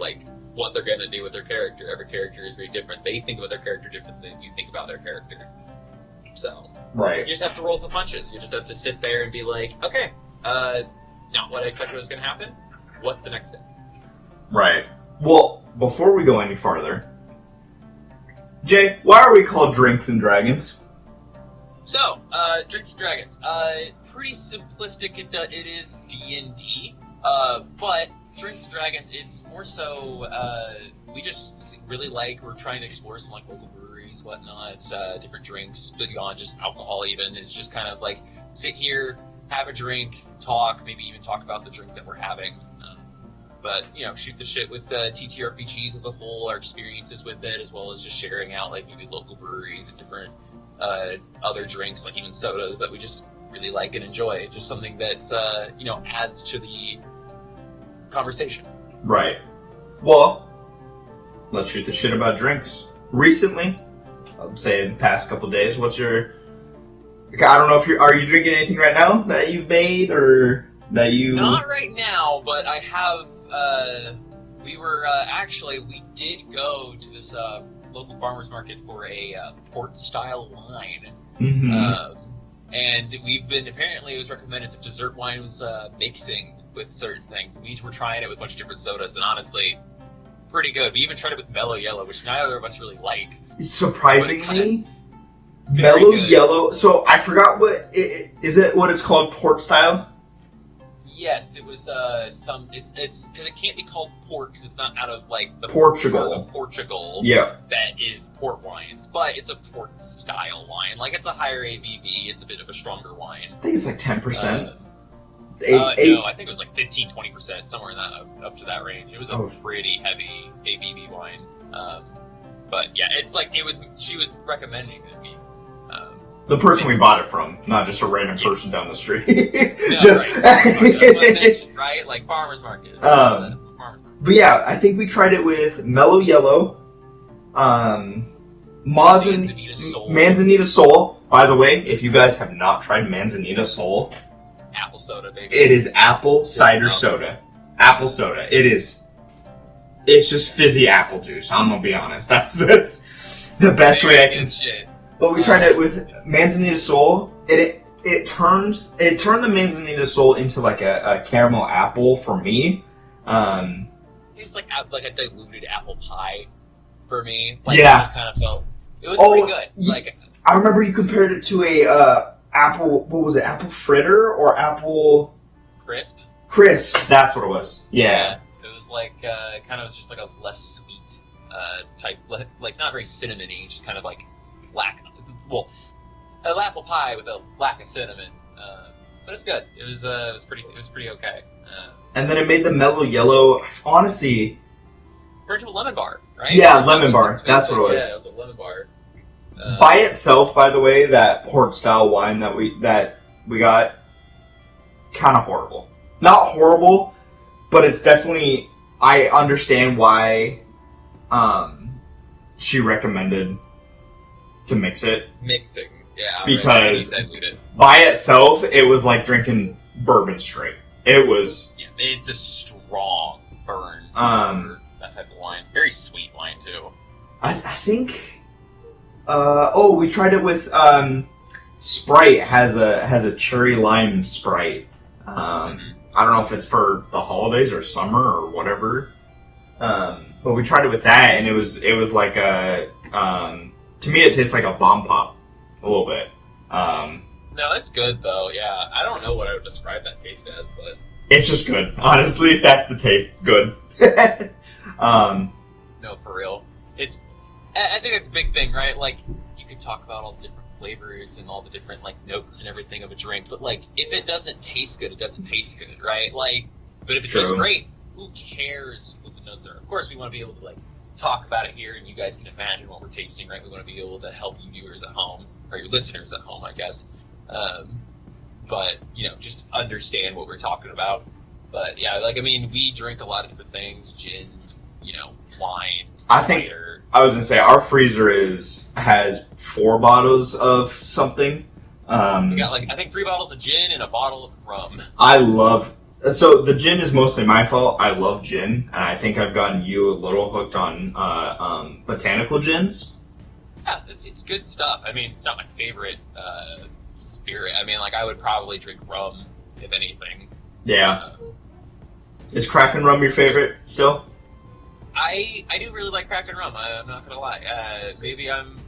what they're going to do with their character. Every character is very different. They think about their character differently than you think about their character. So, you just have to roll the punches. You just have to sit there and be like, okay, not what I expected was going to happen. What's the next step? Right. Well, before we go any farther, Jay, why are we called Drinks and Dragons? So, Drinks and Dragons. Pretty simplistic. It is D&D. But Drinks and Dragons, it's more so. We just really we're trying to explore some local breweries, whatnot. Different drinks beyond just alcohol. Even it's just kind of sit here, have a drink, talk, maybe even talk about the drink that we're having. But, shoot the shit with TTRPGs as a whole, our experiences with it, as well as just sharing out, maybe local breweries and different other drinks, even sodas that we just really like and enjoy. Just something that's, adds to the conversation. Right. Well, let's shoot the shit about drinks. Recently, I'd say in the past couple days, what's your... I don't know if are you drinking anything right now that you've made, or that you... Not right now, but I have... we did go to this local farmer's market for a port-style wine. Mm-hmm. And apparently it was recommended that dessert wine was mixing with certain things. We were trying it with a bunch of different sodas, and honestly, pretty good. We even tried it with Mellow Yellow, which neither of us really like. Surprisingly, Mellow Yellow... So, I forgot is it what it's called, port-style? Yes, it was it's because it can't be called port because it's not out of the Portugal. Portugal. Yeah. That is port wines, but it's a port style wine. It's a higher ABV. It's a bit of a stronger wine. I think it's 10%. No, I think it was 15-20%, somewhere in that up to that range. It was a pretty heavy ABV wine. But yeah, she was recommending it to me. The person we bought it from, not just a random person down the street. No, just right? Farmers market. But yeah, I think we tried it with Mellow Yellow, Manzanita Soul. By the way, if you guys have not tried Manzanita Soul, apple soda, baby. It is apple cider soda. Apple soda. It's just fizzy apple juice. I'm gonna be honest. That's the best way I can. Shit. But we tried it with Manzanita Soul. It turned the Manzanita Soul into a caramel apple for me. It's like a diluted apple pie for me. Yeah. It kind of felt it was pretty good. I remember you compared it to a apple. What was it? Apple fritter or apple crisp? Crisp. That's what it was. Yeah. It was kind of just a less sweet type, not very cinnamony, just kind of lack. Well, an apple pie with a lack of cinnamon, but it's good. It was pretty okay. And then it made the Mellow Yellow. Honestly, turned to a lemon bar, right? Yeah, lemon bar. That's what it was. Yeah, it was a lemon bar. By itself, by the way, that port style wine that we got, kind of horrible. Not horrible, but it's definitely. I understand why she recommended to mix it. Mixing, yeah. Because by itself, it was like drinking bourbon straight. It was. Yeah, it's a strong burn. That type of wine, very sweet wine too. I think. We tried it with Sprite. Has a cherry lime Sprite. I don't know if it's for the holidays or summer or whatever. But we tried it with that, and it was like a. To me, it tastes like a bomb pop, a little bit. No, it's good though. Yeah, I don't know what I would describe that taste as, but it's just good. Honestly, that's the taste. Good. No, for real. I think that's a big thing, right? You could talk about all the different flavors and all the different notes and everything of a drink, but if it doesn't taste good, it doesn't taste good, right? But if it tastes great, who cares what the notes are? Of course, we want to be able to talk about it here, and you guys can imagine what we're tasting, right? We want to be able to help you viewers at home, or your listeners at home, I guess. But, just understand what we're talking about. But, yeah, we drink a lot of different things, gins, wine, cider. I was going to say, our freezer has 4 bottles of something. We got, I think 3 bottles of gin and a bottle of rum. So the gin is mostly my fault. I love gin, and I think I've gotten you a little hooked on botanical gins. Yeah, it's good stuff. It's not my favorite spirit. I would probably drink rum, if anything. Yeah. Is Kraken rum your favorite still? I do really like Kraken rum. I'm not gonna lie. Maybe I'm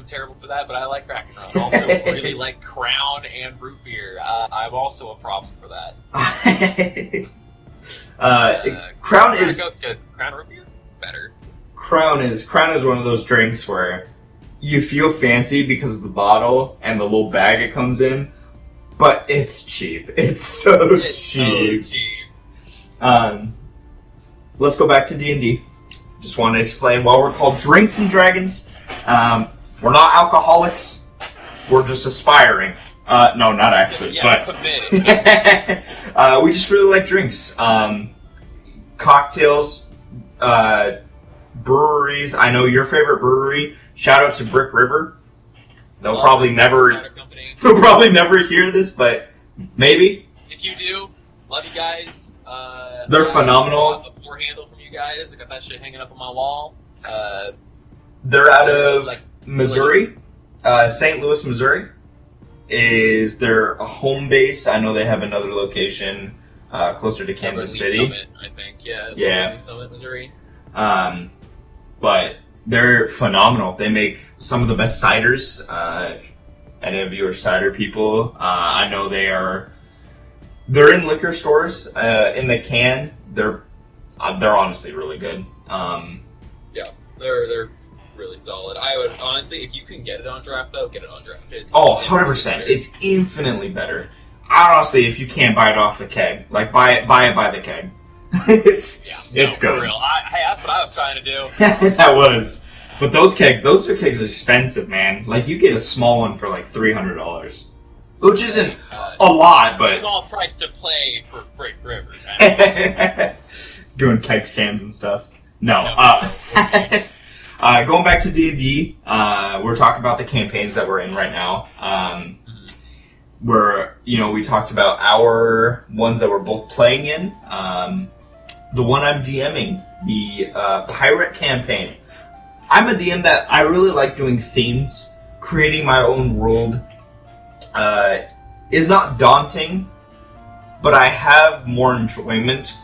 terrible for that, but I like Kraken rum. Also, really like Crown and root beer. I'm also a problem for that. Crown is Crown root beer better. Crown is one of those drinks where you feel fancy because of the bottle and the little bag it comes in, but it's cheap. It's so cheap. Let's go back to D&D. Just want to explain why we're called Drinks and Dragons. We're not alcoholics. We're just aspiring. No, not actually. Yeah, but we just really like drinks. Cocktails, breweries. I know your favorite brewery. Shout out to Brick River. They'll probably never hear this, but maybe. If you do, love you guys. They're phenomenal. A 4 handle from you guys. I got that shit hanging up on my wall. They're out of Missouri. St. Louis, Missouri is their home base. I know they have another location closer to Kansas City. Summit, I think. Yeah. Summit, Missouri. But they're phenomenal. They make some of the best ciders. If any of you are cider people, I know they're in liquor stores in the can. They're honestly really good. Yeah, they're really solid. I would honestly, if you can get it on draft, though, get it on draft. 100%. It's infinitely better. Honestly, if you can't buy it off the keg, buy it by the keg. It's good. For real. That's what I was trying to do. That was. But those kegs are expensive, man. You get a small one for $300. Which isn't a lot, but... Small price to play for Brick River. Doing keg stands and stuff. No. Going back to D&D, we're talking about the campaigns that we're in right now. Where, we talked about our ones that we're both playing in. The one I'm DMing, the pirate campaign. I'm a DM that I really like doing themes. Creating my own world is not daunting, but I have more enjoyment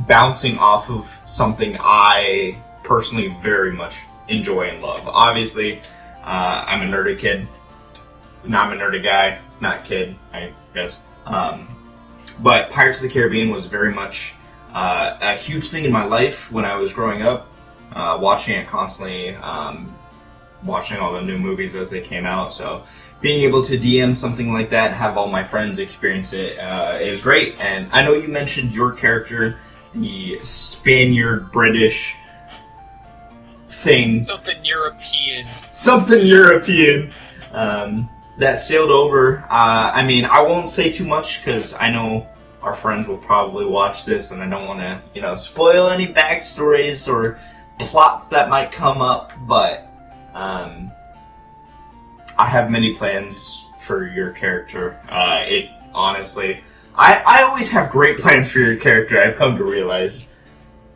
bouncing off of something I personally very much enjoy and love. Obviously, I'm a nerdy kid. No, I'm a nerdy guy, not kid, I guess. But Pirates of the Caribbean was very much a huge thing in my life when I was growing up, watching it constantly, watching all the new movies as they came out. So being able to DM something like that and have all my friends experience it is great. And I know you mentioned your character, the Spaniard British thing. Something European. That sailed over. I won't say too much because I know our friends will probably watch this, and I don't want to, spoil any backstories or plots that might come up. But I have many plans for your character. Honestly, I always have great plans for your character. I've come to realize.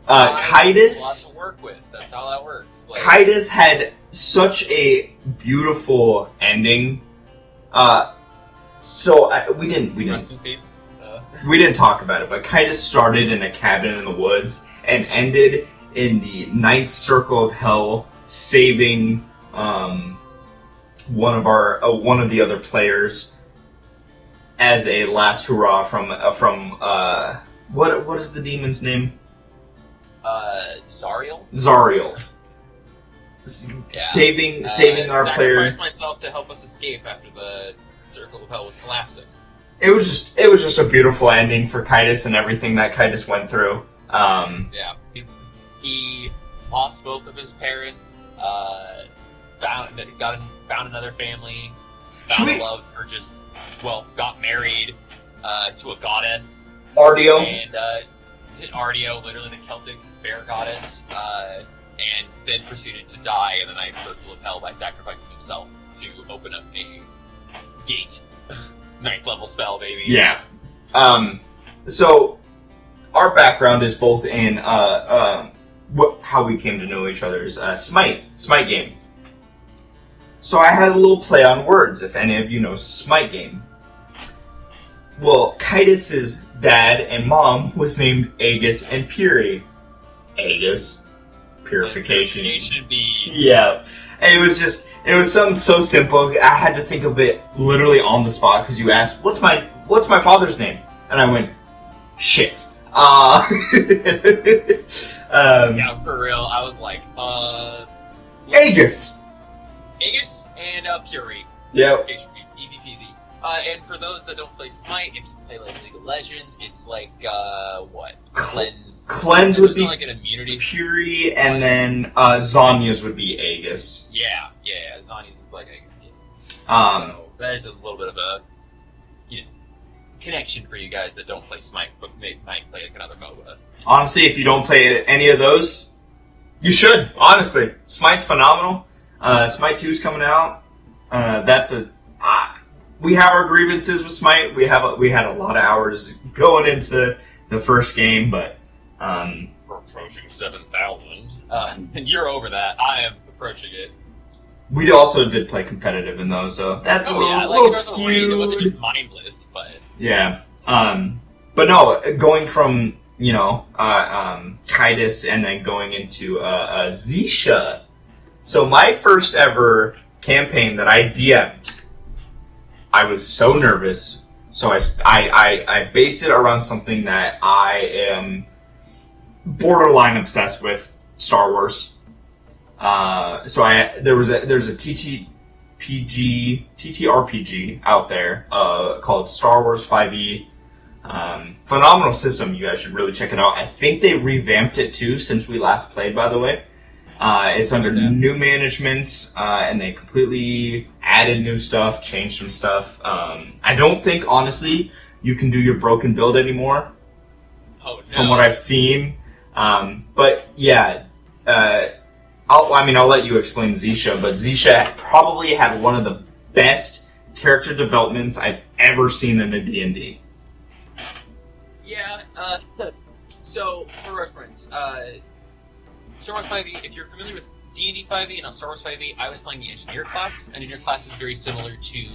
Kaitis. Lots to work with. That's how that works. Kaitis had such a beautiful ending. We didn't. Rest in peace. We didn't talk about it, but Kaitis started in a cabin in the woods and ended in the ninth circle of hell, saving one of the other players as a last hurrah from what is the demon's name? Zariel. Zariel. Saving our player. Sacrificed myself to help us escape after the circle of hell was collapsing. It was just a beautiful ending for Kaitis and everything that Kaitis went through. He lost both of his parents, found another family, found love for got married to a goddess. Ardio. And Ardio, literally the Celtic bear goddess, and then proceeded to die in the ninth circle of hell by sacrificing himself to open up a gate. Ninth level spell, baby. Yeah. So our background is both in how we came to know each other's Smite game. So I had a little play on words, if any of you know Smite game. Well, Kitus's dad and mom was named Aegis and Puri. Aegis. Purification. Purification beads. Yeah. And it was something so simple. I had to think of it literally on the spot because you asked, what's my father's name? And I went, shit. Yeah, for real. I was like, Aegis. Aegis and Puri. Yep. Easy peasy. And for those that don't play Smite, if you play like League of Legends, it's like what? Cleanse. Cleanse would be like an immunity. Puri, and then Zanya's would be Aegis. Yeah. Zanya's is like Aegis. So there's a little bit of a connection for you guys that don't play Smite, but might play like another MOBA. Honestly, if you don't play any of those, you should. Honestly, Smite's phenomenal. Smite 2's coming out. We have our grievances with Smite. We had a lot of hours going into the first game, but we're approaching 7,000, and you're over that. I am approaching it. We also did play competitive in those, so that's a little skewed. It wasn't just mindless, but yeah. But no, going from Kitus and then going into Zisha. So my first ever campaign that I DM'd, I was so nervous. So I based it around something that I am borderline obsessed with, Star Wars. There's a TTRPG out there called Star Wars 5e. Phenomenal system. You guys should really check it out. I think they revamped it too since we last played, by the way. It's under new management, and they completely added new stuff, changed some stuff. I don't think, honestly, you can do your broken build anymore. Oh, no. From what I've seen. But yeah, I'll let you explain Zisha, but Zisha probably had one of the best character developments I've ever seen in a D&D. Yeah, so, for reference, Star Wars 5e, if you're familiar with D&D 5e and on Star Wars 5e, I was playing the Engineer class. Engineer class is very similar to,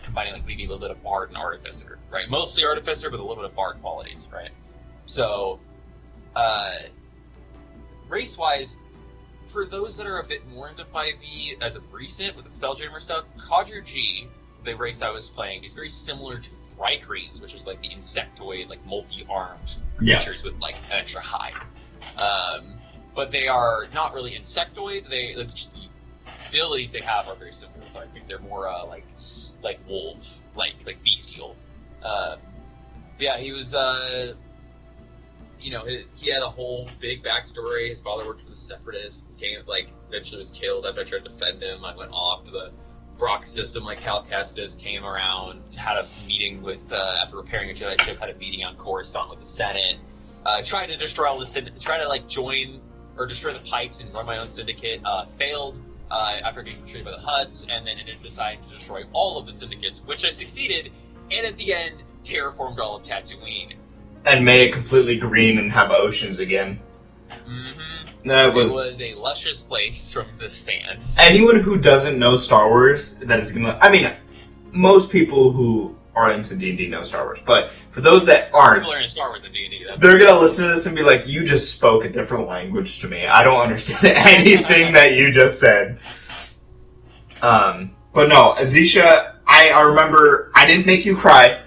combining, maybe a little bit of Bard and Artificer, right? Mostly Artificer, but a little bit of Bard qualities, right? So, race-wise, for those that are a bit more into 5e as of recent with the Spelljammer stuff, Codger G, the race I was playing, is very similar to Thrycreans, which is like the insectoid, like multi-armed creatures with like an extra hide. But they are not really insectoid. Just the abilities they have are very similar to Thrycrean. They're more like wolf, like bestial. Yeah, he was. He had a whole big backstory. His father worked for the Separatists. Eventually was killed after I tried to defend him. I went off to the Brock system, like Cal Kestis came around, had a meeting with, after repairing a Jedi ship, had a meeting on Coruscant with the Senate. Tried to destroy all the join or destroy the Pikes and run my own syndicate. Failed after getting betrayed by the Hutts, and then ended up deciding to destroy all of the syndicates, which I succeeded, and at the end, terraformed all of Tatooine. And made it completely green and have oceans again. Mm-hmm. It was a luscious place from the sand. Anyone who doesn't know Star Wars, that is gonna... most people who are into D&D know Star Wars, but for those that aren't... People are into Star Wars and D&D. They're gonna listen to this and be like, you just spoke a different language to me. I don't understand anything that you just said. But no, Azisha, I remember... I didn't make you cry.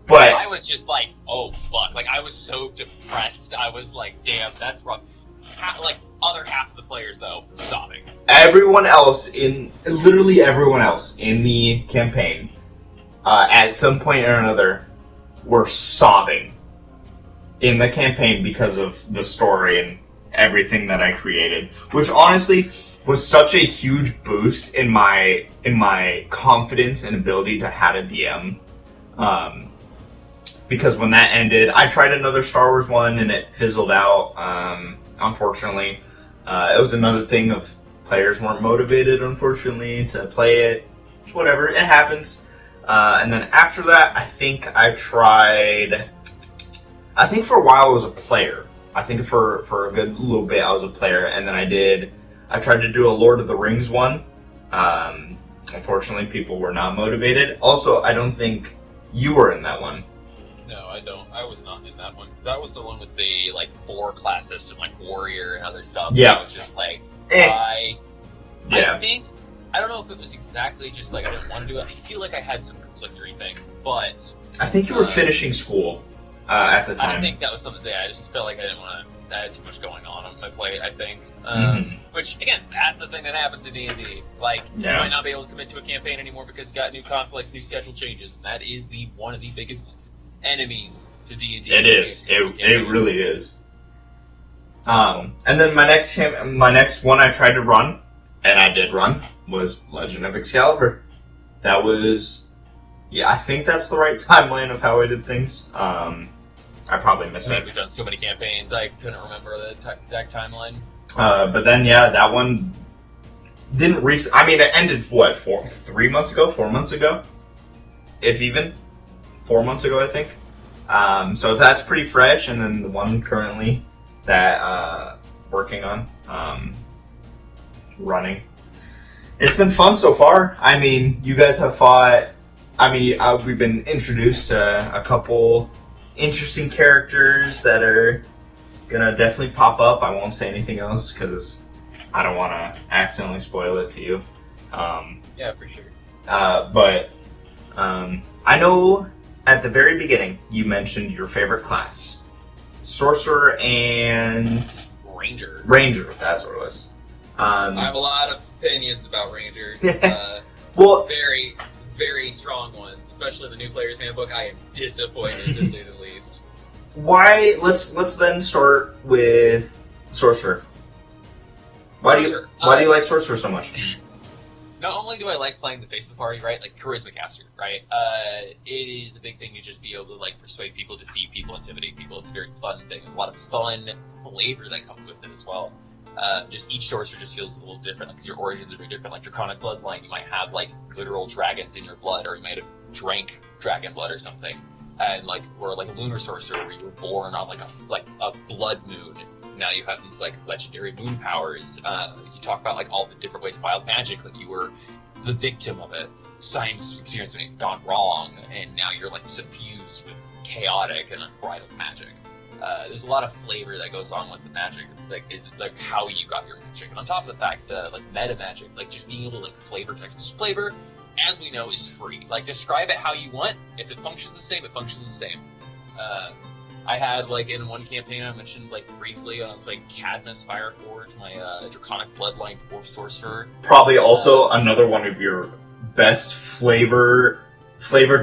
But I was just like, oh fuck! Like I was so depressed. I was like, damn, that's rough. Other half of the players though, sobbing. Literally everyone else in the campaign, at some point or another, were sobbing in the campaign because of the story and everything that I created, which honestly was such a huge boost in my confidence and ability to have a DM. Because when that ended, I tried another Star Wars one and it fizzled out. Unfortunately, it was another thing of players weren't motivated, unfortunately, to play it. Whatever, it happens. And then after that, I think for a while I was a player. I think for a good little bit I was a player, and then I tried to do a Lord of the Rings one. Unfortunately, people were not motivated. Also, I don't think you were in that one. No, I don't. I was not in that one. That was the one with the, like, 4 class system, like Warrior and other stuff. Yeah. I was just like, Yeah. I don't know if it was exactly just like I didn't want to do it. I feel like I had some conflictory things, but I think you were finishing school at the time. I think that was something that I just felt like I didn't want to. I had too much going on my plate, I think. Which, again, that's the thing that happens in D&D. Like, you might not be able to commit to a campaign anymore because you got new conflicts, new schedule changes, and that is one of the biggest enemies to D&D. It is. It really is. And then my next one I tried to run, and I did run, was Legend of Excalibur. That was, I think that's the right timeline of how I did things. I probably missed it. We've done so many campaigns, I couldn't remember the exact timeline. But then, that one didn't it ended, 3 months ago, 4 months ago? If even. 4 months ago, I think. So that's pretty fresh, and then the one currently that working on, running. It's been fun so far. I mean, you guys have fought. I mean, we've been introduced to a couple interesting characters that are gonna definitely pop up. I won't say anything else because I don't want to accidentally spoil it to you. Yeah, for sure. But I know at the very beginning you mentioned your favorite class, Sorcerer and Ranger. That's what it was. I have a lot of opinions about Ranger. Well, very, very strong ones, especially in the new player's handbook. I am disappointed, to say the least. Why? Let's then start with Sorcerer. Why do you like Sorcerer so much? Not only do I like playing the face of the party, right, like Charisma Caster, right, it is a big thing to just be able to, like, persuade people, deceive people, intimidate people. It's a very fun thing. There's a lot of fun flavor that comes with it as well. Just each sorcerer just feels a little different, because your origins are very different. Like Draconic Bloodline, you might have, like, literal dragons in your blood, or you might have drank dragon blood or something. And, like, or like a Lunar Sorcerer, where you were born on, like a blood moon. Now you have these, like, legendary moon powers. You talk about, like, all the different ways of wild magic, like you were the victim of a science experiment gone wrong, and now you're, like, suffused with chaotic and unbridled magic. There's a lot of flavor that goes on with the magic, like, is like how you got your magic. And on top of the fact, like, meta magic, like, just being able to, like, flavor text. Because flavor, as we know, is free. Like, describe it how you want. If it functions the same, it functions the same. I had, like, in one campaign I mentioned, like, briefly, when I was playing Cadmus Fireforge, my Draconic Bloodline Dwarf Sorcerer. Probably also another one of your best flavored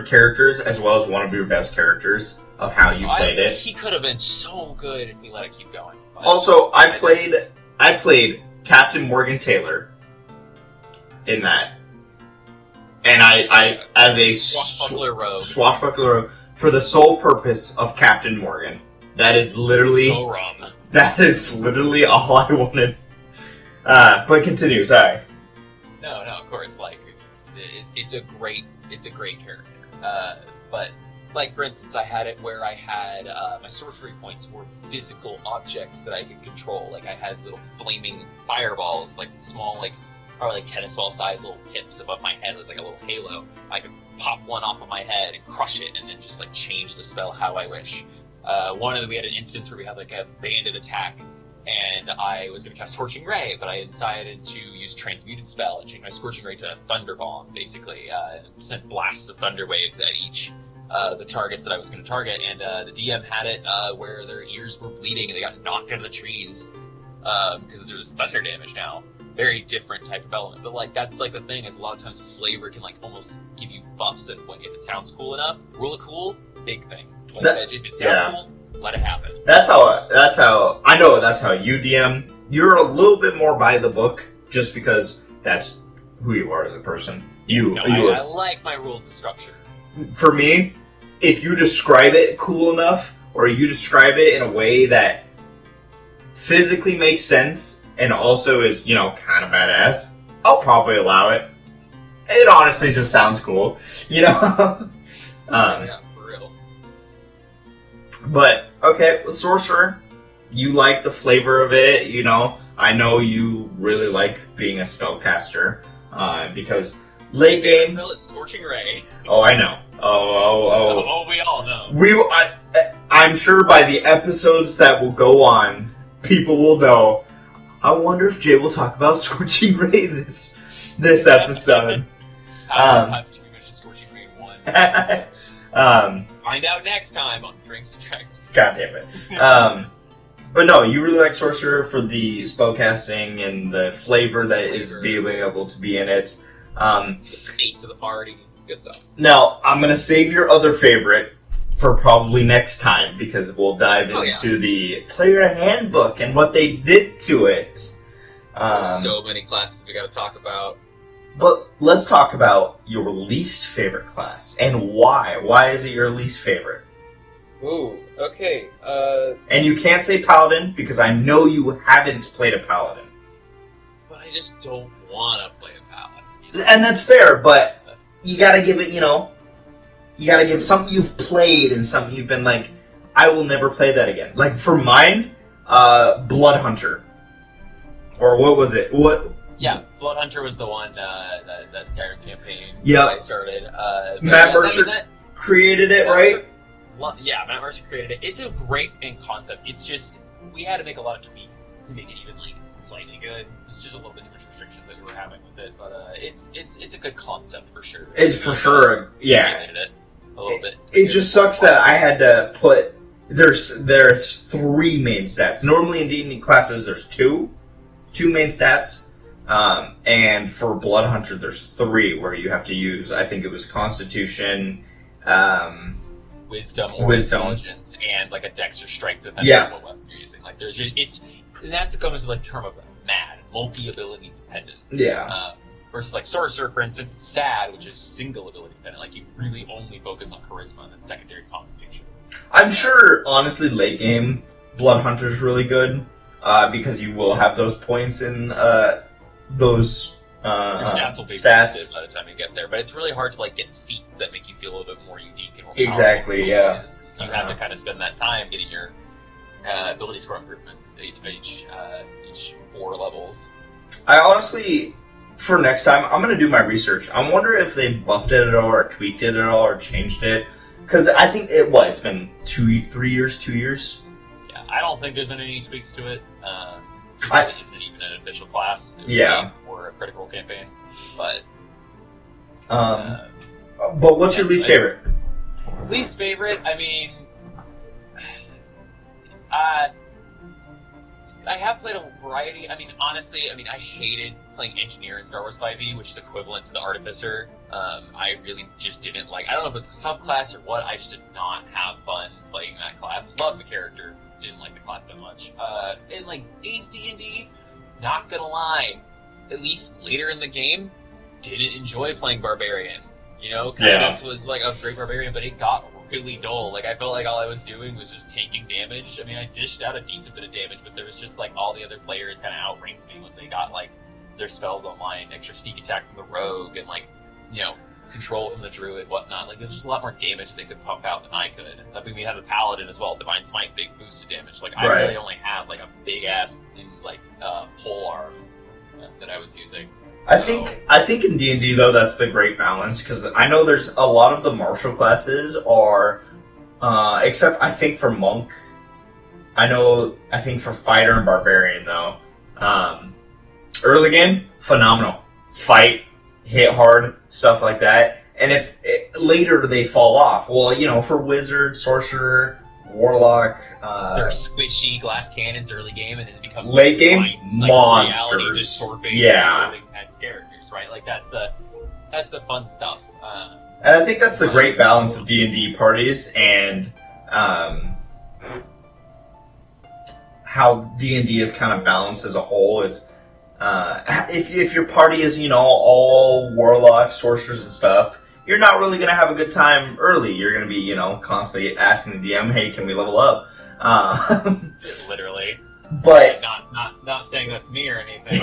characters, as well as one of your best characters of how you played it. He could have been so good if we let it keep going. Also, I played Captain Morgan Taylor in that. And I as a swashbuckler rogue for the sole purpose of Captain Morgan. That is literally all I wanted. But continue. Sorry. No, of course. Like, it's a great character. But, like, for instance, I had it where I had my sorcery points were physical objects that I could control. Like, I had little flaming fireballs, like small, like, probably like tennis ball size little pips above my head. It was like a little halo. I could pop one off of my head and crush it, and then just, like, change the spell how I wish. We had an instance where we had, like, a banded attack, and I was going to cast Scorching Ray, but I decided to use Transmuted Spell and change my Scorching Ray to Thunder Bomb, basically, and sent blasts of thunder waves at each the targets that I was going to target, and the DM had it where their ears were bleeding and they got knocked into the trees because there's thunder damage now. Very different type of element, but, like, that's, like, the thing is a lot of times flavor can, like, almost give you buffs, and if it sounds cool enough, rule of cool, big thing. Like, if it sounds cool, let it happen. That's how I know that's how you DM. You're a little bit more by the book, just because that's who you are as a person. I like my rules and structure. For me, if you describe it cool enough, or you describe it in a way that physically makes sense and also is, kind of badass, I'll probably allow it. It honestly just sounds cool, Yeah, for real. But, okay, Sorcerer, you like the flavor of it, I know you really like being a spellcaster, because late game... spell is Scorching Ray. Oh, I know. Oh, we all know. I'm sure by the episodes that will go on, people will know. I wonder if Jay will talk about Scorching Ray this episode. How many times did we mention Scorching Ray in one? Find out next time on Drinks&Dragons. God damn it. But no, you really like Sorcerer for the spellcasting and the flavor that is being able to be in it. Ace of the party. Good stuff. Now, I'm going to save your other favorite for probably next time, because we'll dive into the player handbook and what they did to it. There's so many classes we got to talk about. But let's talk about your least favorite class and why. Why is it your least favorite? Ooh, okay. And you can't say Paladin, because I know you haven't played a Paladin. But I just don't want to play a Paladin. And that's fair, but you gotta give it, you gotta give something you've played and something you've been like, I will never play that again. Like, for mine, Blood Hunter. Or what was it? Yeah, Blood Hunter was the one, that Skyrim campaign I started. Matt Mercer created it, right? Matt Mercer created it. It's a great in concept. It's just, we had to make a lot of tweaks to make it even, slightly good. It's just a little bit too much restrictions that we were having with it, but it's a good concept for sure. It's for sure, yeah. It a little bit. It just sucks that I had to put, there's 3 main stats. Normally in D&D classes there's 2 main stats, and for Blood Hunter there's 3 where you have to use, I think it was Constitution, Wisdom or Intelligence, and a Dex or Strength depending on what weapon you're using. And that's comes with the term of MAD, multi-ability dependent. Yeah. Versus Sorcerer, for instance, is SAD, which is single ability dependent. You really only focus on Charisma and then secondary Constitution. I'm sure, honestly, late game, Blood Hunter is really good, because you will have those points in those your stats will be boosted by the time you get there, but it's really hard to get feats that make you feel a little bit more unique and more exactly, yeah. So you have to kind of spend that time getting your ability score improvements each 4 levels. I honestly, for next time, I'm going to do my research. I wonder if they buffed it at all, or tweaked it at all, or changed it. Because I think it's been 2 years? Yeah, I don't think there's been any tweaks to it. It isn't even an official class. It was made for a Critical Role campaign. But what's your least favorite? Least favorite? I mean, I have played a variety. I mean, honestly, I hated playing Engineer in Star Wars 5e, which is equivalent to the Artificer. I really just didn't I don't know if it was a subclass or what, I just did not have fun playing that class. Loved the character, didn't like the class that much. And Ace D&D, not gonna lie, at least later in the game, didn't enjoy playing Barbarian. Curtis was a great Barbarian, but it got really dull. I felt like all I was doing was just taking damage. I dished out a decent bit of damage, but there was just all the other players kind of outranked me when they got their spells online, extra sneak attack from the rogue, and control from the druid, whatnot. There's just a lot more damage they could pump out than I could. We had the paladin as well, Divine Smite, big boosted damage. I really only had a big ass pole arm that I was using. I think in D&D though that's the great balance, because I know there's a lot of the martial classes are, except I think for monk, I think for fighter and barbarian though, early game phenomenal, fight, hit hard, stuff like that, and later they fall off. Well, for wizard, sorcerer, warlock, they're squishy glass cannons early game, and then they become late game monsters. Reality distorting, characters, right? That's the fun stuff. And I think that's the great balance of D&D parties, and how D&D is kind of balanced as a whole is if your party is, all warlocks, sorcerers, and stuff, you're not really going to have a good time early. You're going to be, constantly asking the DM, hey, can we level up? Literally. But not saying that's me or anything.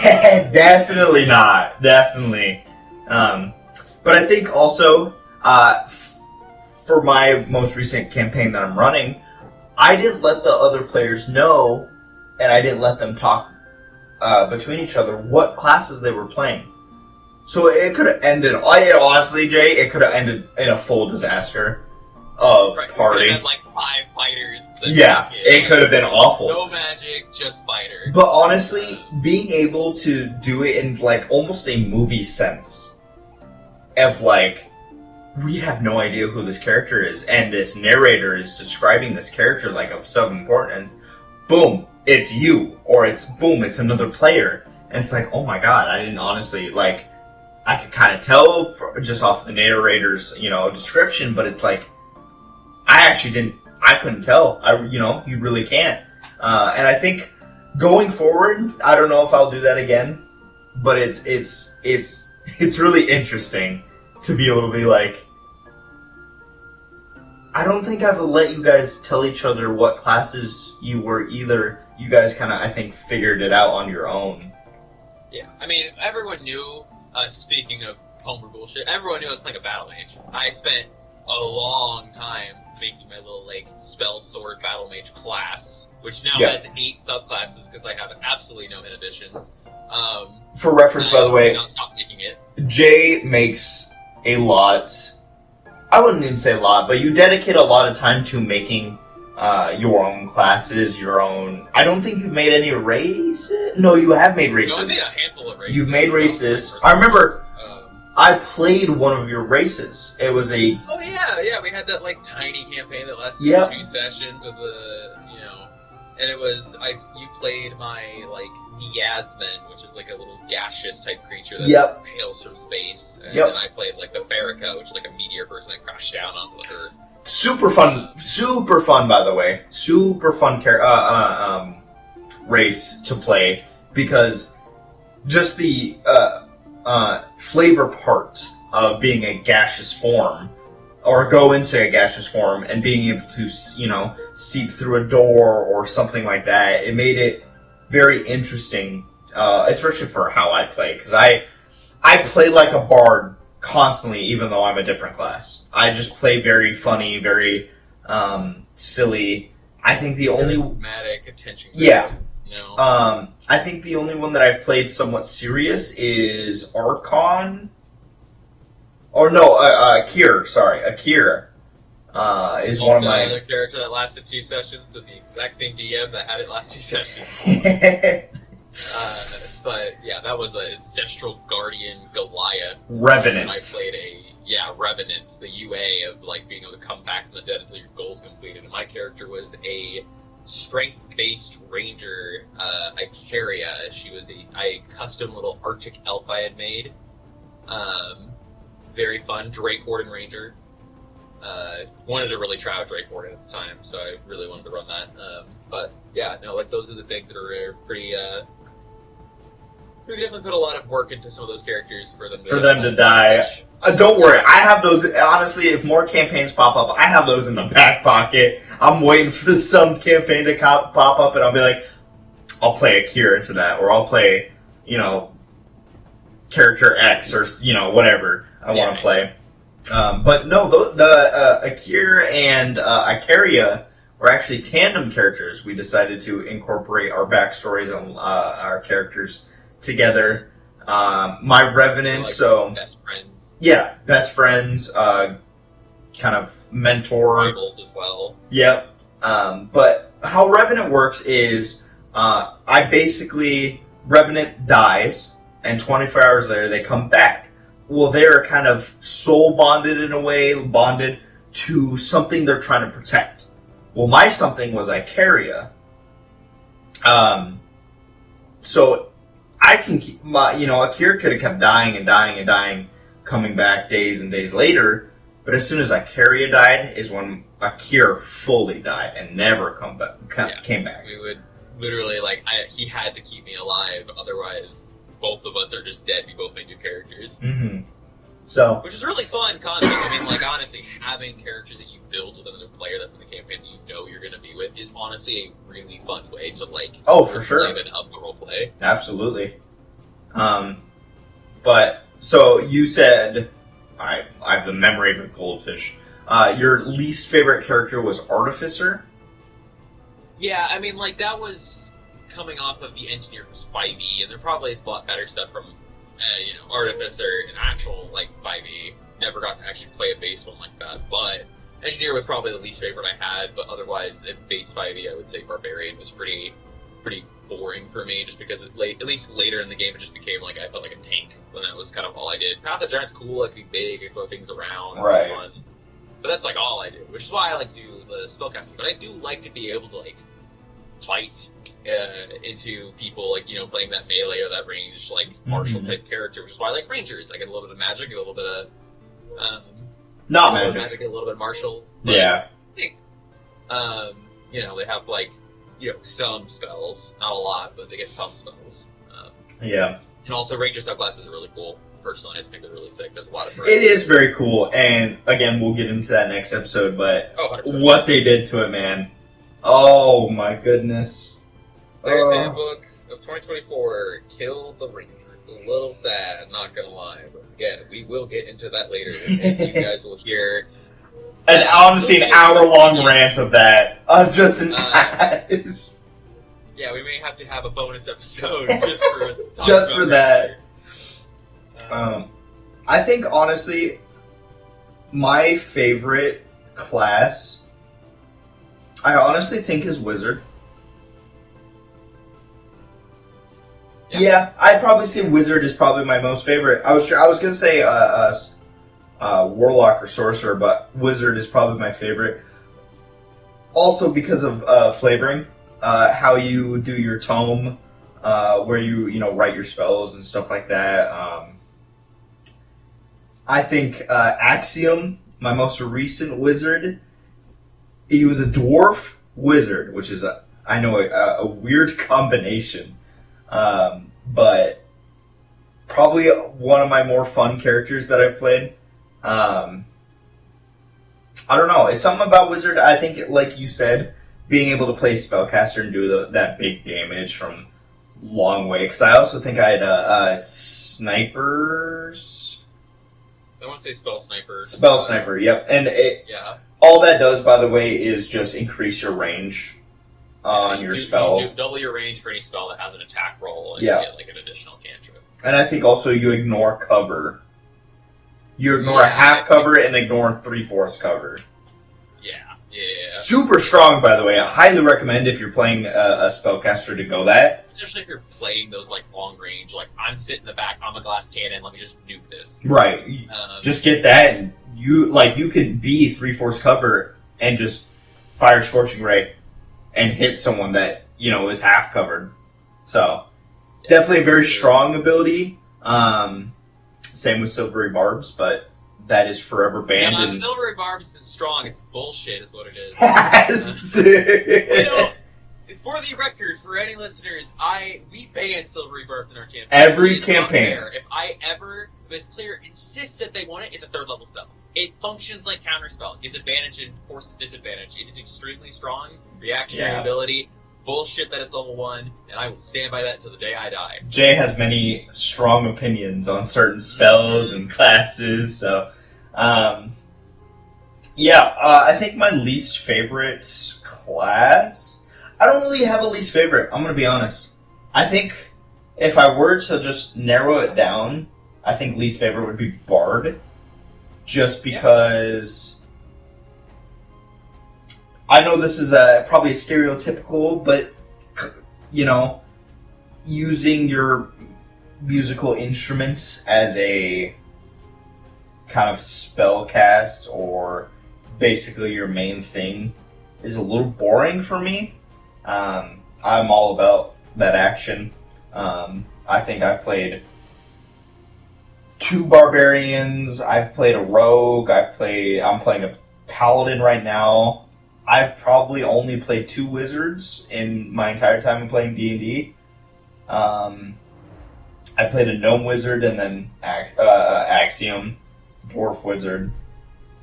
definitely not. Definitely. But I think also, for my most recent campaign that I'm running, I didn't let the other players know, and I didn't let them talk between each other what classes they were playing. So it could have ended, honestly, Jay, it could have ended in a full disaster of party. We had like 5 fighters. Yeah, it could have been awful. No magic, just fighter. But honestly, being able to do it in like almost a movie sense of like, we have no idea who this character is, and this narrator is describing this character like of some importance. Boom, it's you, or it's another player, and it's like, oh my god, I didn't honestly like. I could kind of tell just off the narrator's, description, but it's like, I couldn't tell. You really can't. And I think going forward, I don't know if I'll do that again, but it's really interesting to be able to be like, I don't think I've let you guys tell each other what classes you were either. You guys kind of, I think, figured it out on your own. Yeah, I mean, everyone knew. Speaking of homebrew bullshit, everyone knew I was playing a battle mage. I spent a long time making my little spell sword battle mage class, which now has 8 subclasses because I have absolutely no inhibitions. For reference, by the way, not stop making it. Jay makes a lot. I wouldn't even say a lot, but you dedicate a lot of time to making your own classes, your own. I don't think you've made any races. No, you have made races. No, I made a handful of races. You've made races. I remember. I played one of your races. It was a. Oh yeah. We had that tiny campaign that lasted 2 sessions with and it was you played my Miasmin, which is a little gaseous type creature that hails from space, and then I played the Farrakha, which is a meteor person that crashed down onto the Earth. Super fun, by the way. Super fun race to play, because just the flavor part of being a gaseous form, or go into a gaseous form, and being able to, seep through a door or something like that, it made it very interesting, especially for how I play, because I play like a bard constantly, even though I'm a different class. I just play very funny, very silly. I think the only charismatic, attention. I think the only one that I've played somewhat serious is Archon. Or no, Akira. Sorry, Akira is also one of my. Another character that lasted 2 sessions, so the exact same DM that had it last 2 sessions. But yeah, that was an ancestral guardian Goliath. Revenant. And I played Revenant, the UA of being able to come back from the dead until your goal's completed. And my character was a strength-based ranger, Icaria. She was a custom little Arctic elf I had made. Very fun, Drake Warden Ranger. Wanted to really try out Drake Warden at the time, so I really wanted to run that. But yeah, no, those are the things that are pretty. We definitely put a lot of work into some of those characters for them to die. Don't worry, I have those. Honestly, if more campaigns pop up, I have those in the back pocket. I'm waiting for some campaign to pop up, and I'll be like, I'll play Akira into that, or I'll play, character X, or whatever I want to play. But no, the Akira and Icaria were actually tandem characters. We decided to incorporate our backstories and our characters together. My Revenant, best friends. Yeah, best friends, kind of mentor. Rivals as well. Yep. But how Revenant works is, Revenant dies, and 24 hours later they come back. Well, they're kind of soul bonded in a way, bonded to something they're trying to protect. Well, my something was Icaria. So I can keep Akira could have kept dying and dying and dying, coming back days and days later. But as soon as Icaria died, is when Akira fully died and never came back. literally, like, he had to keep me alive, otherwise both of us are just dead. We both make new characters. Mm-hmm. So, which is really fun concept. I mean, like, honestly, having characters that you build with another player that's in the campaign that you know you're going to be with is honestly a really fun way to, like, for sure, liven up the role play. Absolutely. But so you said, I have the memory of a goldfish. Your least favorite character was Artificer. Yeah, I mean, like, that was coming off of the Engineer was 5e, and there probably is a lot better stuff from, Artificer and actual, like, 5e. Never got to actually play a base one like that, but Engineer was probably the least favorite I had, but otherwise, in base 5e, I would say Barbarian was pretty boring for me, just because at least later in the game, it just became, like, I felt like a tank, when that was kind of all I did. Path of Giant's cool, I could be big, I could throw things around, right. It's fun. But that's, like, all I do, which is why I like to do the spellcasting, but I do like to be able to, like, fight into people, like, playing that melee or that range, like, martial type character, which is why I like rangers. I get a little bit of magic, a little bit of not magic, a little bit of martial. But, yeah. They have, like, some spells, not a lot, but they get some spells. Yeah. And also, ranger subclasses are really cool. Personally, I just think they're really sick. There's a lot of variety. It is very cool, and again, we'll get into that next episode. But what they did to it, man. Oh my goodness. Player's Handbook of 2024, Kill the Ranger. It's a little sad, not gonna lie. But again, we will get into that later, and you guys will hear an hour-long rant of that. Just an ads. Yeah, we may have to have a bonus episode just for that. I think, honestly, my favorite class, I honestly think, is Wizard. Yeah, I'd probably say Wizard is probably my most favorite. I was gonna say Warlock or Sorcerer, but Wizard is probably my favorite. Also because of flavoring, how you do your tome, where you write your spells and stuff like that. I think Axiom, my most recent wizard, he was a dwarf wizard, which is a weird combination. But probably one of my more fun characters that I've played. I don't know. It's something about Wizard. I think, like you said, being able to play Spellcaster and do that big damage from long way. Because I also think I had snipers. I want to say Spell Sniper. Spell Sniper, yep. And all that does, by the way, is just increase your range on your spell. You double your range for any spell that has an attack roll, and you get like an additional cantrip. And I think also you ignore cover. You ignore a half cover and ignore 3/4 cover. Yeah. Super strong, by the way. I highly recommend if you're playing a spellcaster to go that. Especially if you're playing those like long range, like I'm sitting in the back, I'm a glass cannon, let me just nuke this. Right. Just get that, and you could be 3/4 cover and just fire Scorching Ray and hit someone that is half covered. So definitely a very strong ability. Same with Silvery Barbs, but that is forever banned. Yeah, Silvery Barbs isn't strong. It's bullshit, is what it is. For the record, for any listeners, we ban Silvery Barbs in our campaign. Every campaign. If a player insists that they want it, it's a 3rd level spell. It functions like counterspell. It gives advantage and forces disadvantage. It is extremely strong. Reactionary ability. Bullshit that it's level 1, and I will stand by that until the day I die. Jay has many strong opinions on certain spells and classes, so I think my least favorite class, I don't really have a least favorite, I'm gonna be honest. I think if I were to just narrow it down, I think least favorite would be Bard, just because I know this is probably stereotypical, but using your musical instrument as a kind of spell cast or basically your main thing is a little boring for me. I'm all about that action. I think I've played 2 barbarians. I've played a rogue. I'm playing a paladin right now. I've probably only played 2 wizards in my entire time of playing D&D. I played a gnome wizard and then Axiom dwarf wizard.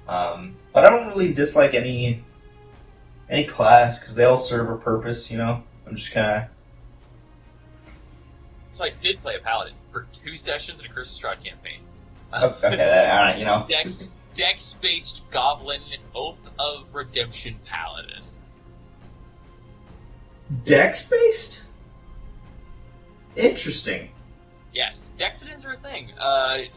But I don't really dislike any class because they all serve a purpose. I'm just kind of. So I did play a paladin for 2 sessions in a Curse of Strahd campaign. Okay, Dex-based goblin Oath of Redemption paladin. Dex-based? Interesting. Yes, Dexidens are a thing.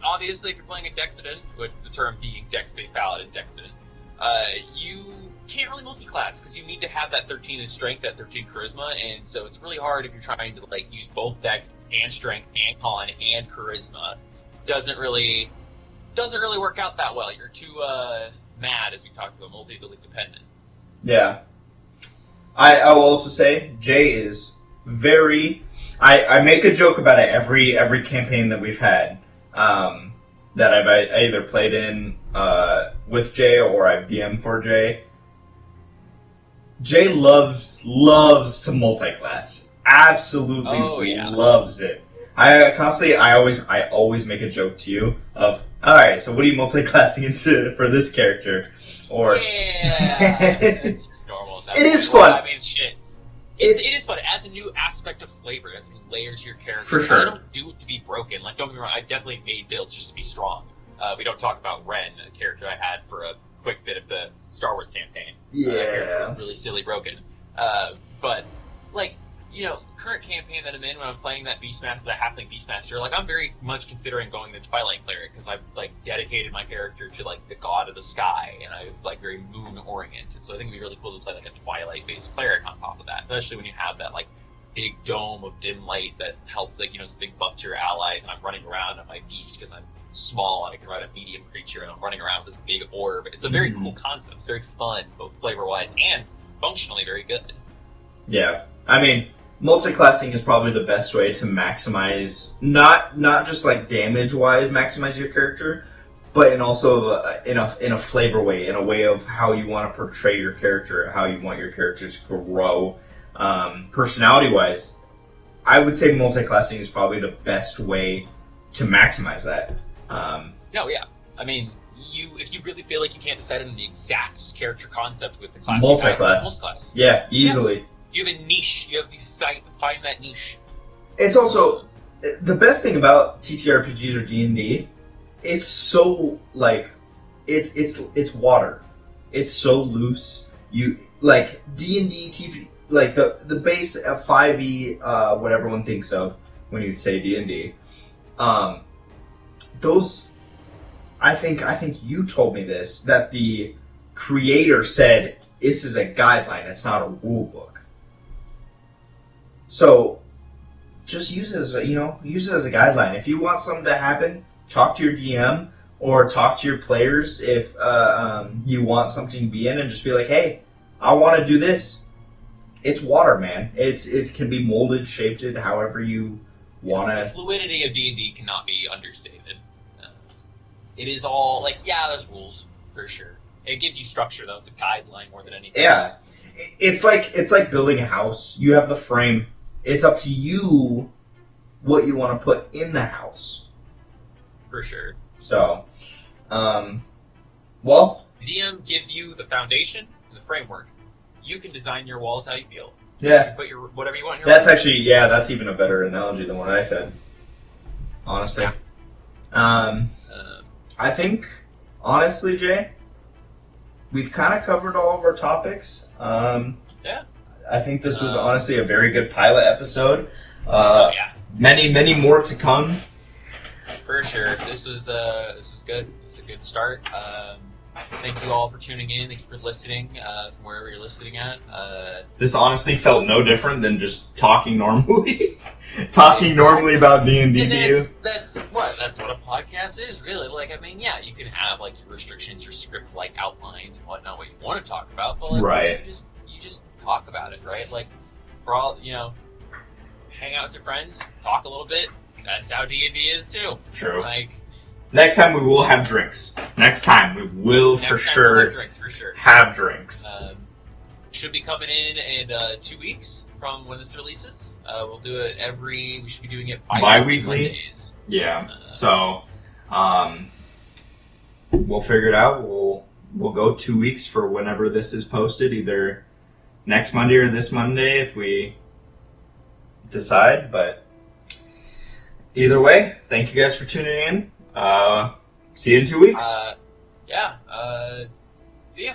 Obviously, if you're playing a Dexident, with the term being Dex-based paladin, Dexident, you can't really multi-class because you need to have that 13 in strength, that 13 charisma, and so it's really hard if you're trying to use both Dex and strength and con and charisma. Doesn't really work out that well. You're too mad, as we talked about, multi-ability dependent. Yeah. I will also say Jay is very. I make a joke about it every campaign that we've had that I've either played in with Jay or I've DM'd for Jay. Jay loves to multi-class. Absolutely loves it. I always make a joke to you of, all right, so what are you multi-classing into for this character? Or it's just normal. It is fun. I mean, shit. It is fun. It adds a new aspect of flavor. It adds new layers to your character. For sure. I don't do it to be broken. Don't get me wrong. I definitely made builds just to be strong. We don't talk about Ren, a character I had for a quick bit of the Star Wars campaign. Yeah. Was really silly broken. But current campaign that I'm in, when I'm playing that Beastmaster, the Halfling Beastmaster, I'm very much considering going the Twilight Cleric because I've dedicated my character to the god of the sky, and I'm very moon oriented. So I think it'd be really cool to play a Twilight-based cleric on top of that, especially when you have that big dome of dim light that help it's a big buff to your allies, and I'm running around on my beast because I'm small and I can ride a medium creature, and I'm running around with this big orb. It's a very cool concept. It's very fun, both flavor-wise and functionally very good. Yeah, I mean, multi-classing is probably the best way to maximize, not just damage-wise maximize your character, but in a flavor way, in a way of how you want to portray your character, how you want your characters to grow. Personality-wise, I would say multi-classing is probably the best way to maximize that. No, yeah. I mean, if you really feel like you can't decide on the exact character concept with the class, multi-class. Yeah, easily. Yeah. You have a niche. You find that niche. It's also the best thing about TTRPGs or D&D. It's so it's water. It's so loose. You D&D TP the base of 5e what everyone thinks of when you say D&D. Those I think you told me this, that the creator said this is a guideline. It's not a rule book. So, just use it as a guideline. If you want something to happen, talk to your DM or talk to your players if you want something to be in, and just be like, hey, I want to do this. It's water, man. It can be molded, shaped however you want to. The fluidity of D&D cannot be understated. It is all there's rules for sure. It gives you structure though. It's a guideline more than anything. Yeah, it's like building a house. You have the frame. It's up to you what you want to put in the house. For sure. So, the DM gives you the foundation and the framework. You can design your walls how you feel. Yeah. You put your whatever you want in your That's walls. actually, that's even a better analogy than what I said. Honestly. Yeah. I think, honestly, Jay, we've kind of covered all of our topics. Yeah. I think this was honestly a very good pilot episode. Yeah. Many more to come. For sure. This was good. It's a good start. Thank you all for tuning in. Thank you for listening from wherever you're listening at. This honestly felt no different than just talking normally. Normally about D&D. And that's what a podcast is, really. You can have your restrictions, your script outlines and whatnot, what you want to talk about, but right. you just talk about it, right? For all hang out with your friends, talk a little bit. That's how D&D is too. True. Next time we will have drinks. Next time we will for sure have drinks. Have drinks. should be coming in 2 weeks from when this releases. We'll do it we should be doing it bi-weekly. Mondays. Yeah. So, we'll figure it out. We'll go 2 weeks for whenever this is posted, either next Monday or this Monday if we decide. But either way, thank you guys for tuning in. See you in 2 weeks. Yeah. See ya.